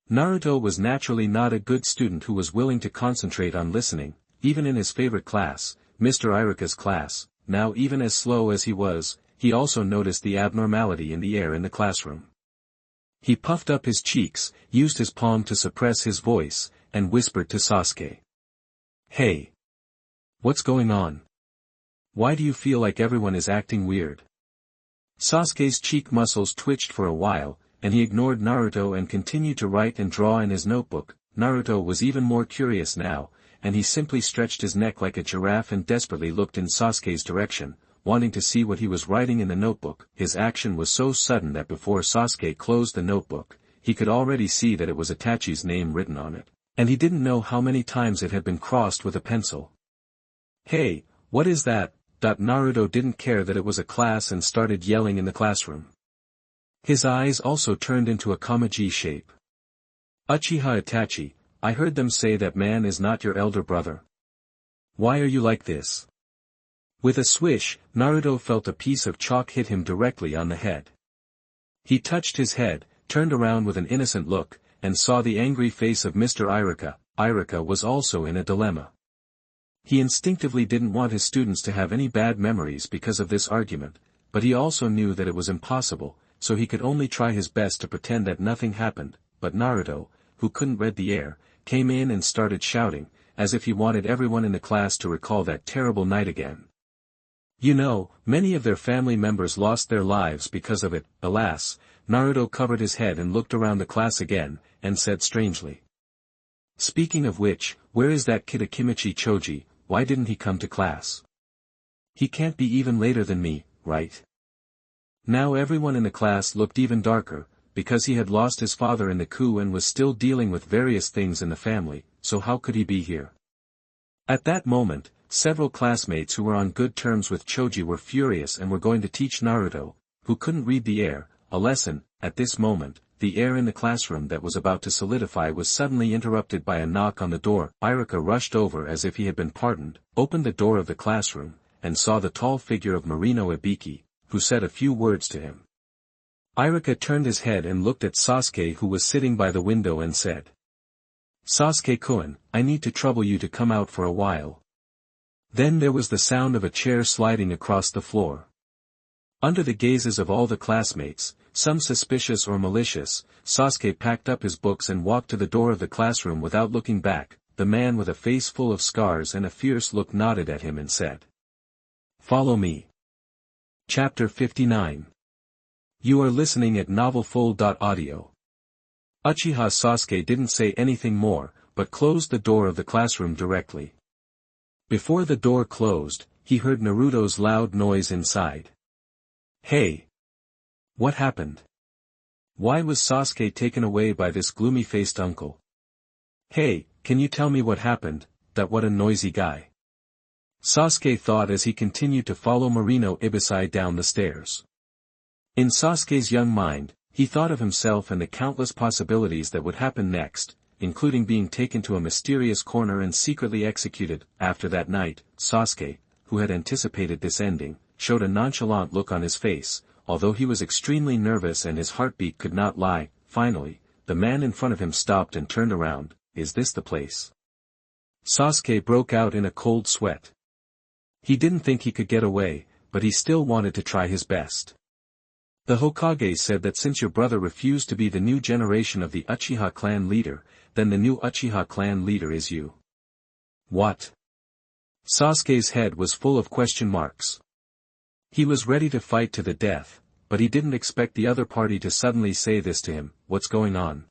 Naruto was naturally not a good student who was willing to concentrate on listening, even in his favorite class, Mr. Iruka's class. Now even as slow as he was, he also noticed the abnormality in the air in the classroom. He puffed up his cheeks, used his palm to suppress his voice, and whispered to Sasuke. "Hey! What's going on? Why do you feel like everyone is acting weird?" Sasuke's cheek muscles twitched for a while, and he ignored Naruto and continued to write and draw in his notebook. Naruto was even more curious now, and he simply stretched his neck like a giraffe and desperately looked in Sasuke's direction, wanting to see what he was writing in the notebook. His action was so sudden that before Sasuke closed the notebook, he could already see that it was Itachi's name written on it, and he didn't know how many times it had been crossed with a pencil. "Hey, what is that?" Naruto didn't care that it was a class and started yelling in the classroom. His eyes also turned into a Kamaji shape. "Uchiha Itachi, I heard them say that man is not your elder brother. Why are you like this?" With a swish, Naruto felt a piece of chalk hit him directly on the head. He touched his head, turned around with an innocent look, and saw the angry face of Mr. Iruka. Iruka was also in a dilemma. He instinctively didn't want his students to have any bad memories because of this argument, but he also knew that it was impossible, so he could only try his best to pretend that nothing happened. But Naruto, who couldn't read the air, came in and started shouting, as if he wanted everyone in the class to recall that terrible night again. "You know, many of their family members lost their lives because of it." Alas, Naruto covered his head and looked around the class again, and said strangely. "Speaking of which, where is that kid Akimichi Choji? Why didn't he come to class? He can't be even later than me, right?" Now everyone in the class looked even darker, because he had lost his father in the coup and was still dealing with various things in the family, so how could he be here? At that moment, several classmates who were on good terms with Choji were furious and were going to teach Naruto, who couldn't read the air, a lesson. At this moment, the air in the classroom that was about to solidify was suddenly interrupted by a knock on the door. Iruka rushed over as if he had been pardoned, opened the door of the classroom, and saw the tall figure of Marino Ibiki, who said a few words to him. Iruka turned his head and looked at Sasuke, who was sitting by the window, and said, "Sasuke-kun, I need to trouble you to come out for a while." Then there was the sound of a chair sliding across the floor. Under the gazes of all the classmates, some suspicious or malicious. Sasuke packed up his books and walked to the door of the classroom without looking back. The man with a face full of scars and a fierce look nodded at him and said, "Follow me." Chapter 59. You are listening at novelfull.audio. Uchiha Sasuke didn't say anything more, but closed the door of the classroom directly. Before the door closed, he heard Naruto's loud noise inside. "Hey! What happened? Why was Sasuke taken away by this gloomy-faced uncle? Hey, can you tell me what happened? What a noisy guy." Sasuke thought as he continued to follow Marino Ibusai down the stairs. In Sasuke's young mind, he thought of himself and the countless possibilities that would happen next, including being taken to a mysterious corner and secretly executed. After that night, Sasuke, who had anticipated this ending, showed a nonchalant look on his face, although he was extremely nervous and his heartbeat could not lie. Finally, the man in front of him stopped and turned around. "Is this the place?" Sasuke broke out in a cold sweat. He didn't think he could get away, but he still wanted to try his best. "The Hokage said that since your brother refused to be the new generation of the Uchiha clan leader, then the new Uchiha clan leader is you." What? Sasuke's head was full of question marks. He was ready to fight to the death, but he didn't expect the other party to suddenly say this to him. What's going on?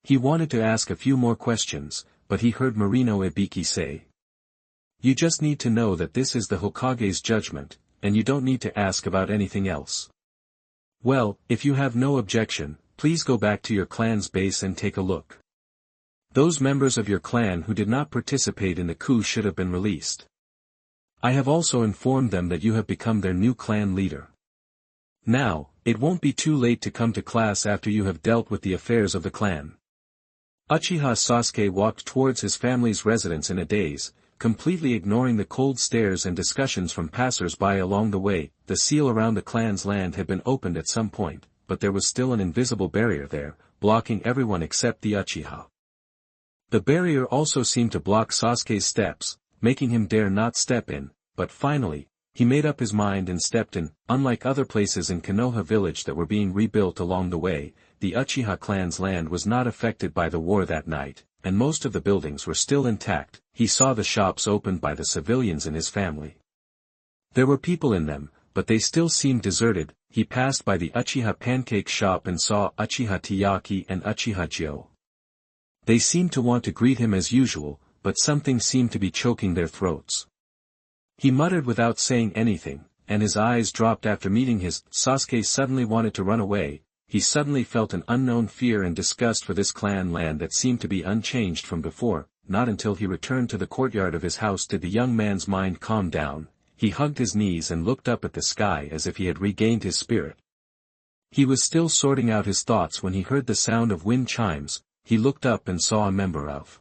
He wanted to ask a few more questions, but he heard Marino Ibiki say, "You just need to know that this is the Hokage's judgment, and you don't need to ask about anything else. Well, if you have no objection, please go back to your clan's base and take a look. Those members of your clan who did not participate in the coup should have been released. I have also informed them that you have become their new clan leader. Now, it won't be too late to come to class after you have dealt with the affairs of the clan." Uchiha Sasuke walked towards his family's residence in a daze, completely ignoring the cold stares and discussions from passers-by along the way. The seal around the clan's land had been opened at some point, but there was still an invisible barrier there, blocking everyone except the Uchiha. The barrier also seemed to block Sasuke's steps, making him dare not step in, but finally, he made up his mind and stepped in. Unlike other places in Konoha village that were being rebuilt along the way, the Uchiha clan's land was not affected by the war that night, and most of the buildings were still intact. He saw the shops opened by the civilians in his family. There were people in them, but they still seemed deserted. He passed by the Uchiha pancake shop and saw Uchiha Tiyaki and Uchiha Jyo. They seemed to want to greet him as usual, but something seemed to be choking their throats. He muttered without saying anything, and his eyes dropped after meeting his. Sasuke suddenly wanted to run away. He suddenly felt an unknown fear and disgust for this clan land that seemed to be unchanged from before. Not until he returned to the courtyard of his house did the young man's mind calm down. He hugged his knees and looked up at the sky as if he had regained his spirit. He was still sorting out his thoughts when he heard the sound of wind chimes. He looked up and saw a member of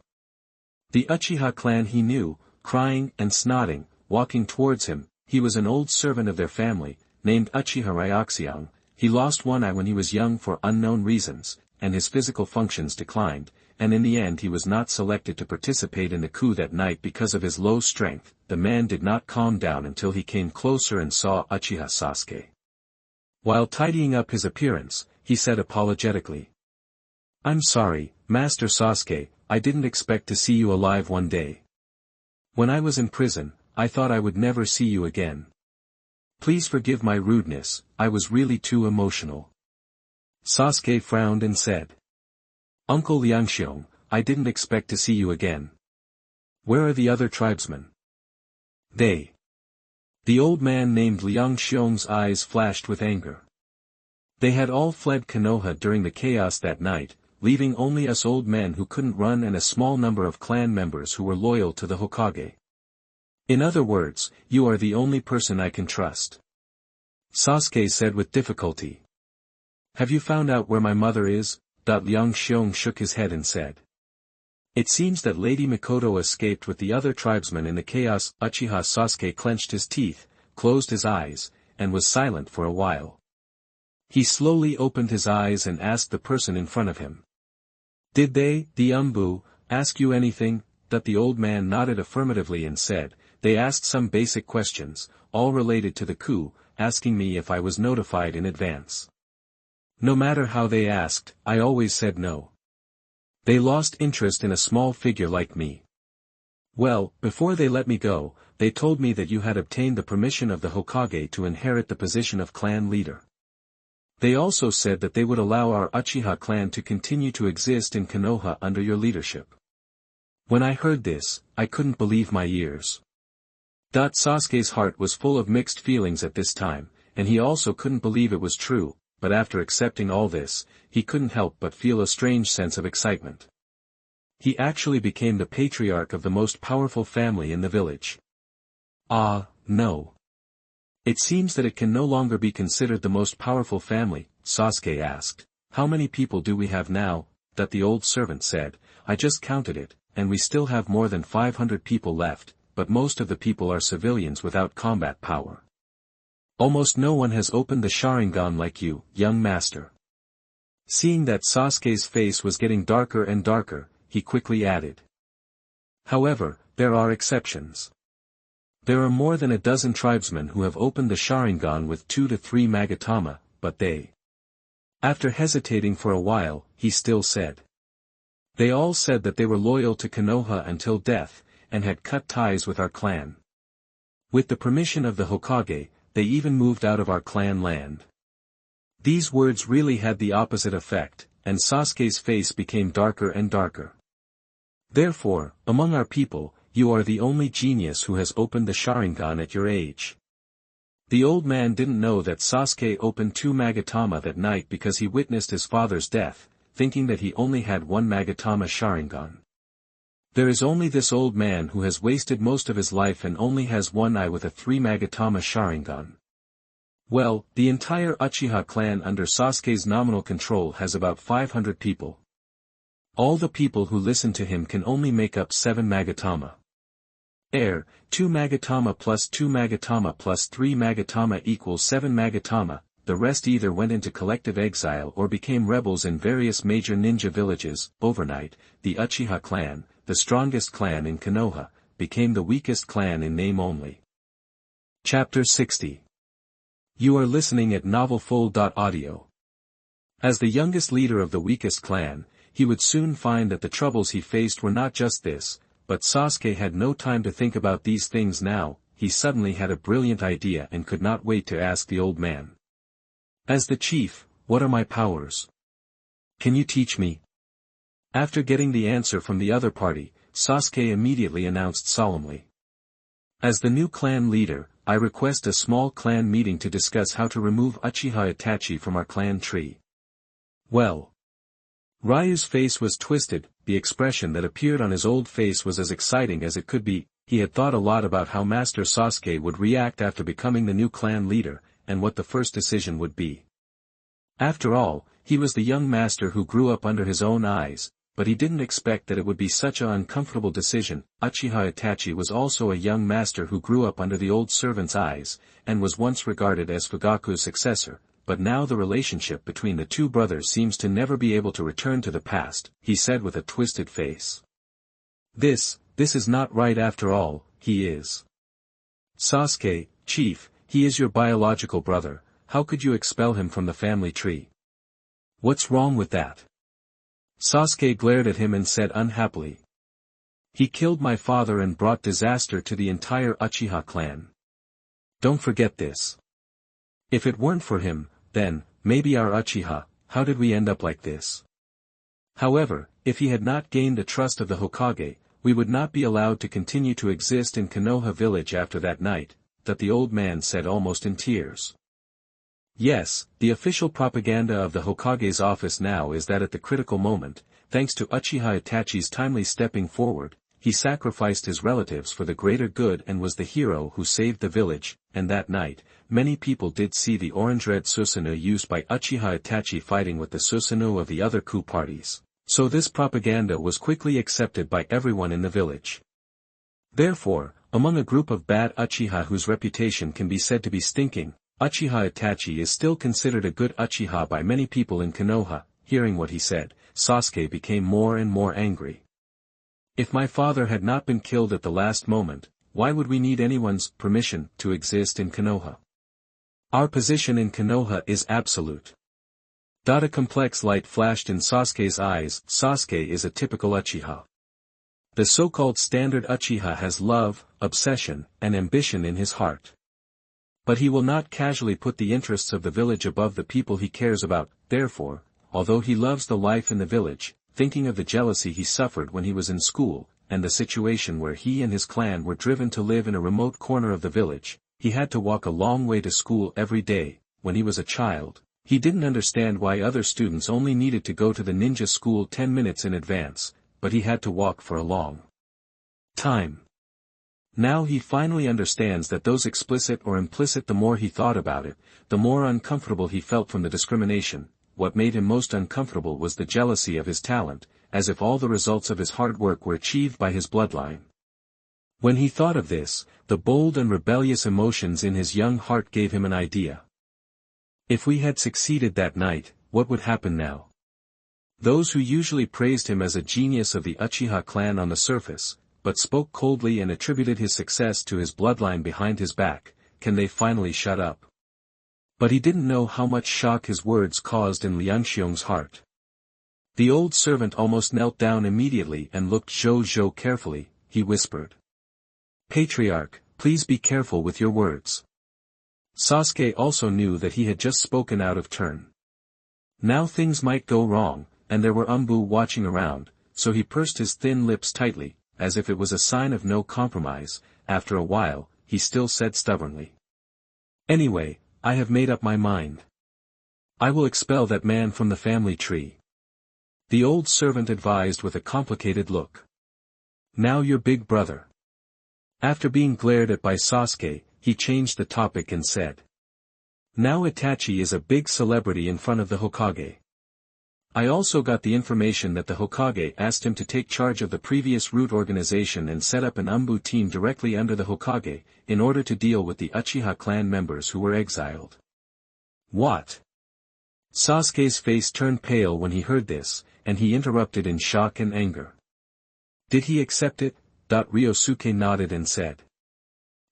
the Uchiha clan he knew, crying and snotting, walking towards him. He was an old servant of their family, named Uchiha Ryoxiang. He lost one eye when he was young for unknown reasons, and his physical functions declined, and in the end he was not selected to participate in the coup that night because of his low strength. The man did not calm down until he came closer and saw Uchiha Sasuke. While tidying up his appearance, he said apologetically, "I'm sorry, Master Sasuke, I didn't expect to see you alive one day. When I was in prison, I thought I would never see you again. Please forgive my rudeness, I was really too emotional." Sasuke frowned and said, "Uncle Liangxiong, I didn't expect to see you again. Where are the other tribesmen?" "They." The old man named Liangxiong's eyes flashed with anger. "They had all fled Konoha during the chaos that night, leaving only us old men who couldn't run and a small number of clan members who were loyal to the Hokage. In other words, you are the only person I can trust." Sasuke said with difficulty. "Have you found out where my mother is?" Liangxiong shook his head and said, "It seems that Lady Mikoto escaped with the other tribesmen in the chaos." Uchiha Sasuke clenched his teeth, closed his eyes, and was silent for a while. He slowly opened his eyes and asked the person in front of him, "Did they, the Umbu, ask you anything?" The old man nodded affirmatively and said, "They asked some basic questions, all related to the coup, asking me if I was notified in advance." No matter how they asked, I always said no. They lost interest in a small figure like me. Well, before they let me go, they told me that you had obtained the permission of the Hokage to inherit the position of clan leader. They also said that they would allow our Uchiha clan to continue to exist in Konoha under your leadership. When I heard this, I couldn't believe my ears. Sasuke's heart was full of mixed feelings at this time, and he also couldn't believe it was true, but after accepting all this, he couldn't help but feel a strange sense of excitement. He actually became the patriarch of the most powerful family in the village. No. It seems that it can no longer be considered the most powerful family, Sasuke asked. How many people do we have now? That the old servant said. I just counted it, and we still have more than 500 people left, but most of the people are civilians without combat power. Almost no one has opened the Sharingan like you, young master. Seeing that Sasuke's face was getting darker and darker, he quickly added. However, there are exceptions. There are more than a dozen tribesmen who have opened the Sharingan with 2 to 3 Magatama, but they. After hesitating for a while, he still said. They all said that they were loyal to Konoha until death, and had cut ties with our clan. With the permission of the Hokage, they even moved out of our clan land. These words really had the opposite effect, and Sasuke's face became darker and darker. Therefore, among our people, you are the only genius who has opened the Sharingan at your age. The old man didn't know that Sasuke opened 2 Magatama that night because he witnessed his father's death, thinking that he only had 1 Magatama Sharingan. There is only this old man who has wasted most of his life and only has 1 eye with a 3 Magatama Sharingan. Well, the entire Uchiha clan under Sasuke's nominal control has about 500 people. All the people who listen to him can only make up 7 Magatama. 2 Magatama plus 2 Magatama plus 3 Magatama equals 7 Magatama, the rest either went into collective exile or became rebels in various major ninja villages. Overnight, the Uchiha clan, the strongest clan in Konoha, became the weakest clan in name only. Chapter 60. You are listening at novelfull.audio. As the youngest leader of the weakest clan, he would soon find that the troubles he faced were not just this, but Sasuke had no time to think about these things now. He suddenly had a brilliant idea and could not wait to ask the old man. As the chief, what are my powers? Can you teach me? After getting the answer from the other party, Sasuke immediately announced solemnly. As the new clan leader, I request a small clan meeting to discuss how to remove Uchiha Itachi from our clan tree. Well. Ryu's face was twisted. The expression that appeared on his old face was as exciting as it could be. He had thought a lot about how Master Sasuke would react after becoming the new clan leader, and what the first decision would be. After all, he was the young master who grew up under his own eyes, but he didn't expect that it would be such an uncomfortable decision. Uchiha Itachi was also a young master who grew up under the old servant's eyes, and was once regarded as Fugaku's successor. But now the relationship between the two brothers seems to never be able to return to the past, he said with a twisted face. This is not right after all. He is. Sasuke, chief, he is your biological brother. How could you expel him from the family tree? What's wrong with that? Sasuke glared at him and said unhappily. He killed my father and brought disaster to the entire Uchiha clan. Don't forget this. If it weren't for him, then, maybe our Uchiha, how did we end up like this? However, if he had not gained the trust of the Hokage, we would not be allowed to continue to exist in Konoha village after that night, that the old man said almost in tears. Yes, the official propaganda of the Hokage's office now is that at the critical moment, thanks to Uchiha Itachi's timely stepping forward, he sacrificed his relatives for the greater good and was the hero who saved the village, and that night, many people did see the orange-red Susanoo used by Uchiha Itachi fighting with the Susanoo of the other coup parties, so this propaganda was quickly accepted by everyone in the village. Therefore, among a group of bad Uchiha whose reputation can be said to be stinking, Uchiha Itachi is still considered a good Uchiha by many people in Konoha. Hearing what he said, Sasuke became more and more angry. If my father had not been killed at the last moment, why would we need anyone's permission to exist in Konoha? Our position in Konoha is absolute. A complex light flashed in Sasuke's eyes. Sasuke is a typical Uchiha. The so-called standard Uchiha has love, obsession, and ambition in his heart. But he will not casually put the interests of the village above the people he cares about. Therefore, although he loves the life in the village, thinking of the jealousy he suffered when he was in school, and the situation where he and his clan were driven to live in a remote corner of the village, he had to walk a long way to school every day. When he was a child, he didn't understand why other students only needed to go to the ninja school 10 minutes in advance, but he had to walk for a long time. Now he finally understands that those explicit or implicit. The more he thought about it, the more uncomfortable he felt from the discrimination. What made him most uncomfortable was the jealousy of his talent, as if all the results of his hard work were achieved by his bloodline. When he thought of this, the bold and rebellious emotions in his young heart gave him an idea. If we had succeeded that night, what would happen now? Those who usually praised him as a genius of the Uchiha clan on the surface, but spoke coldly and attributed his success to his bloodline behind his back, can they finally shut up? But he didn't know how much shock his words caused in Liangxiong's heart. The old servant almost knelt down immediately and looked Zhou carefully. He whispered, "Patriarch, please be careful with your words." Sasuke also knew that he had just spoken out of turn. Now things might go wrong, and there were Umbu watching around, so he pursed his thin lips tightly, as if it was a sign of no compromise. After a while, he still said stubbornly, "Anyway, I have made up my mind. I will expel that man from the family tree." The old servant advised with a complicated look. "Now your big brother." After being glared at by Sasuke, he changed the topic and said, "Now Itachi is a big celebrity in front of the Hokage. I also got the information that the Hokage asked him to take charge of the previous root organization and set up an Umbu team directly under the Hokage, in order to deal with the Uchiha clan members who were exiled." "What?" Sasuke's face turned pale when he heard this, and he interrupted in shock and anger. "Did he accept it?" Ryosuke nodded and said,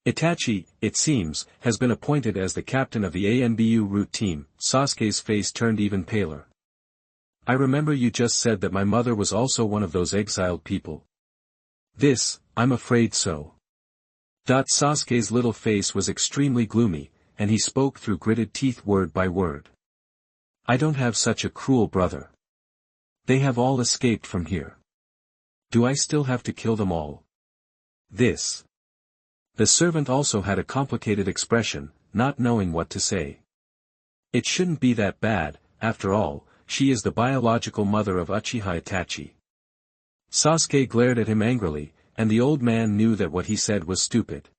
"Itachi, it seems, has been appointed as the captain of the ANBU root team." Sasuke's face turned even paler. "I remember you just said that my mother was also one of those exiled people." I'm afraid so." Sasuke's little face was extremely gloomy, and he spoke through gritted teeth word by word. "I don't have such a cruel brother. They have all escaped from here. Do I still have to kill them all?" The servant also had a complicated expression, not knowing what to say. "It shouldn't be that bad, after all, she is the biological mother of Uchiha Itachi." Sasuke glared at him angrily, and the old man knew that what he said was stupid.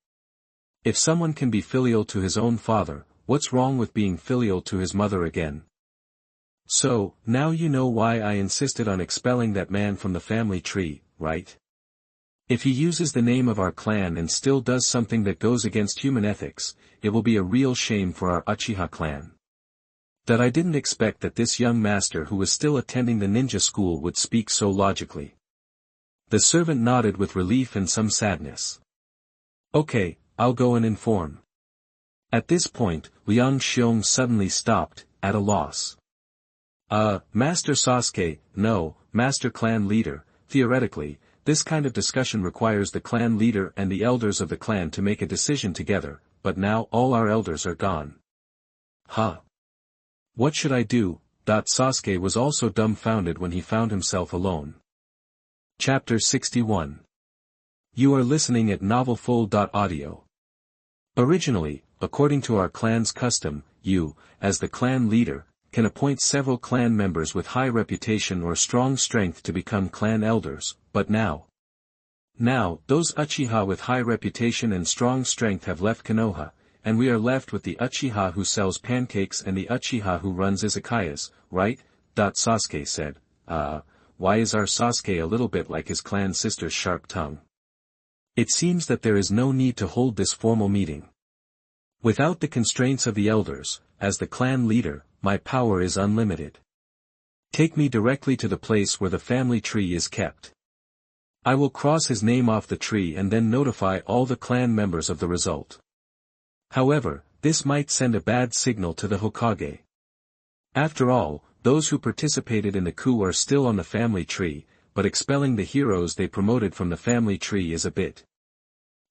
If someone can be filial to his own father, what's wrong with being filial to his mother again? "So, now you know why I insisted on expelling that man from the family tree, right? If he uses the name of our clan and still does something that goes against human ethics, it will be a real shame for our Uchiha clan." I didn't expect that this young master who was still attending the ninja school would speak so logically. The servant nodded with relief and some sadness. "Okay, I'll go and inform." At this point, Liangxiong suddenly stopped, at a loss. Master Sasuke, no, Master Clan Leader, theoretically, this kind of discussion requires the clan leader and the elders of the clan to make a decision together, but now all our elders are gone. What should I do? Sasuke was also dumbfounded when he found himself alone. Chapter 61. You are listening at novelfull.audio. Originally, according to our clan's custom, you, as the clan leader, can appoint several clan members with high reputation or strong strength to become clan elders, but now, those Uchiha with high reputation and strong strength have left Konoha, and we are left with the Uchiha who sells pancakes and the Uchiha who runs izakayas, right? Sasuke said. Why is our Sasuke a little bit like his clan sister's sharp tongue? It seems that there is no need to hold this formal meeting. Without the constraints of the elders, as the clan leader, my power is unlimited. Take me directly to the place where the family tree is kept. I will cross his name off the tree and then notify all the clan members of the result. However, this might send a bad signal to the Hokage. After all, those who participated in the coup are still on the family tree, but expelling the heroes they promoted from the family tree is a bit.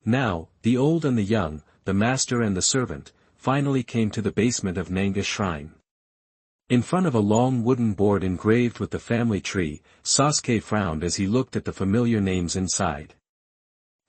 Now, the old and the young, the master and the servant, finally came to the basement of Nanga's shrine. In front of a long wooden board engraved with the family tree, Sasuke frowned as he looked at the familiar names inside.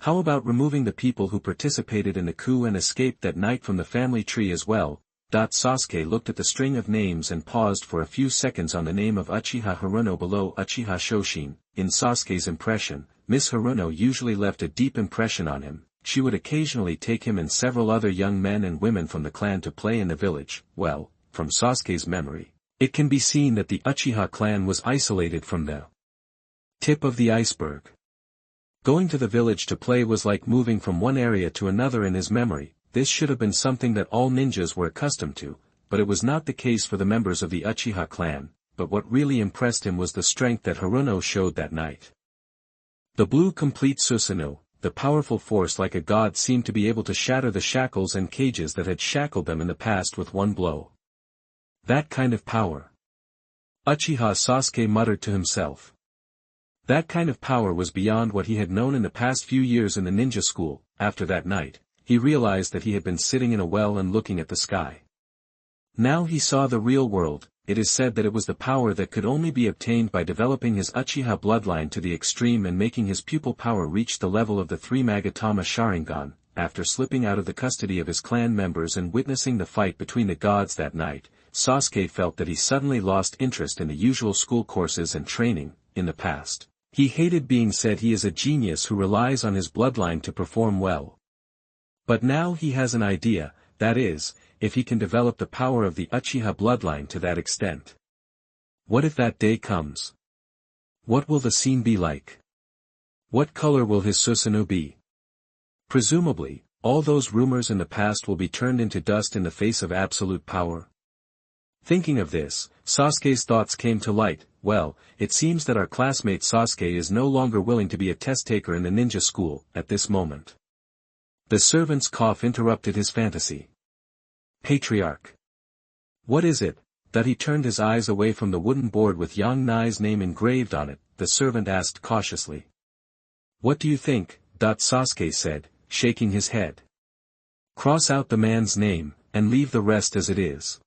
How about removing the people who participated in the coup and escaped that night from the family tree as well? Sasuke looked at the string of names and paused for a few seconds on the name of Uchiha Haruno below Uchiha Shoshin. In Sasuke's impression, Miss Haruno usually left a deep impression on him. She would occasionally take him and several other young men and women from the clan to play in the village. Well, from Sasuke's memory, it can be seen that the Uchiha clan was isolated from the tip of the iceberg. Going to the village to play was like moving from one area to another in his memory. This should have been something that all ninjas were accustomed to, but it was not the case for the members of the Uchiha clan. But what really impressed him was the strength that Haruno showed that night. The blue complete Susanoo, the powerful force like a god, seemed to be able to shatter the shackles and cages that had shackled them in the past with one blow. That kind of power. Uchiha Sasuke muttered to himself. That kind of power was beyond what he had known in the past few years in the ninja school. After that night, he realized that he had been sitting in a well and looking at the sky. Now he saw the real world. It is said that it was the power that could only be obtained by developing his Uchiha bloodline to the extreme and making his pupil power reach the level of the 3 Magatama Sharingan. After slipping out of the custody of his clan members and witnessing the fight between the gods that night, Sasuke felt that he suddenly lost interest in the usual school courses and training. In the past, he hated being said he is a genius who relies on his bloodline to perform well. But now he has an idea, that is, if he can develop the power of the Uchiha bloodline to that extent. What if that day comes? What will the scene be like? What color will his Susanoo be? Presumably, all those rumors in the past will be turned into dust in the face of absolute power. Thinking of this, Sasuke's thoughts came to light. Well, it seems that our classmate Sasuke is no longer willing to be a test taker in the ninja school, at this moment. The servant's cough interrupted his fantasy. Patriarch. What is it? That he turned his eyes away from the wooden board with Yang Nai's name engraved on it, the servant asked cautiously. What do you think? Sasuke said, shaking his head. Cross out the man's name, and leave the rest as it is.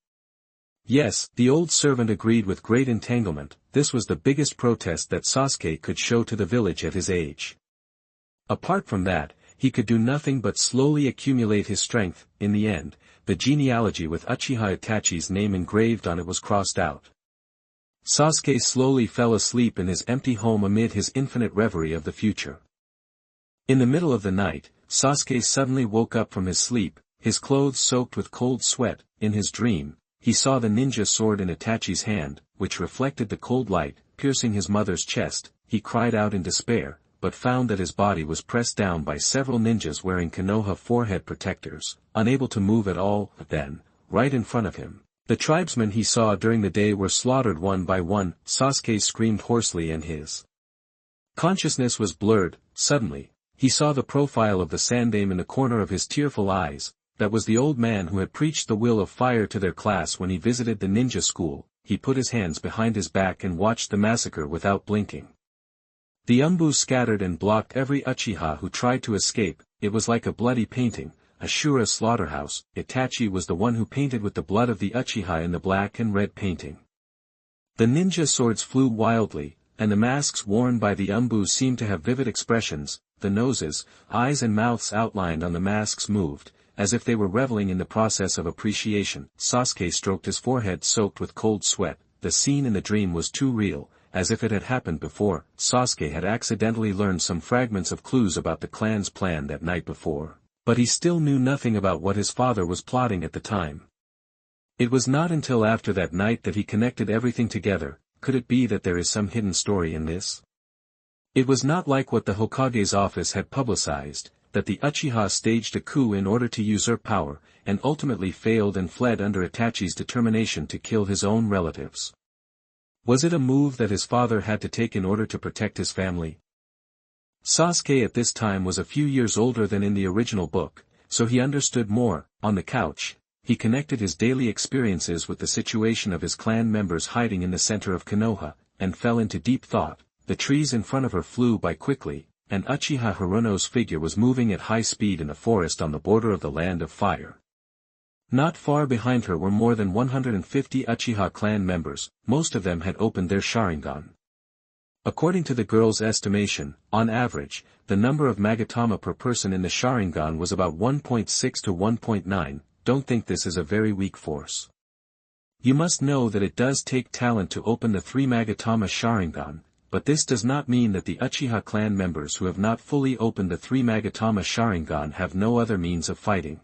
Yes, the old servant agreed with great entanglement. This was the biggest protest that Sasuke could show to the village at his age. Apart from that, he could do nothing but slowly accumulate his strength. In the end, the genealogy with Uchiha Itachi's name engraved on it was crossed out. Sasuke slowly fell asleep in his empty home amid his infinite reverie of the future. In the middle of the night, Sasuke suddenly woke up from his sleep, his clothes soaked with cold sweat. In his dream, he saw the ninja sword in Itachi's hand, which reflected the cold light, piercing his mother's chest. He cried out in despair, but found that his body was pressed down by several ninjas wearing Konoha forehead protectors, unable to move at all. Then, right in front of him, the tribesmen he saw during the day were slaughtered one by one. Sasuke screamed hoarsely and his consciousness was blurred. Suddenly, he saw the profile of the Sandaime in the corner of his tearful eyes. That was the old man who had preached the will of fire to their class when he visited the ninja school. He put his hands behind his back and watched the massacre without blinking. The Umbu scattered and blocked every Uchiha who tried to escape. It was like a bloody painting, a Shura slaughterhouse. Itachi was the one who painted with the blood of the Uchiha in the black and red painting. The ninja swords flew wildly, and the masks worn by the Umbu seemed to have vivid expressions. The noses, eyes and mouths outlined on the masks moved, as if they were reveling in the process of appreciation. Sasuke stroked his forehead soaked with cold sweat. The scene in the dream was too real, as if it had happened before. Sasuke had accidentally learned some fragments of clues about the clan's plan that night before, but he still knew nothing about what his father was plotting at the time. It was not until after that night that he connected everything together. Could it be that there is some hidden story in this? It was not like what the Hokage's office had publicized, that the Uchiha staged a coup in order to usurp power, and ultimately failed and fled under Itachi's determination to kill his own relatives. Was it a move that his father had to take in order to protect his family? Sasuke at this time was a few years older than in the original book, so he understood more. On the couch, he connected his daily experiences with the situation of his clan members hiding in the center of Konoha, and fell into deep thought. The trees in front of her flew by quickly, and Uchiha Hiruno's figure was moving at high speed in a forest on the border of the Land of Fire. Not far behind her were more than 150 Uchiha clan members, most of them had opened their Sharingan. According to the girl's estimation, on average, the number of Magatama per person in the Sharingan was about 1.6 to 1.9, don't think this is a very weak force. You must know that it does take talent to open the 3 Magatama Sharingan, but this does not mean that the Uchiha clan members who have not fully opened the 3 Magatama Sharingan have no other means of fighting.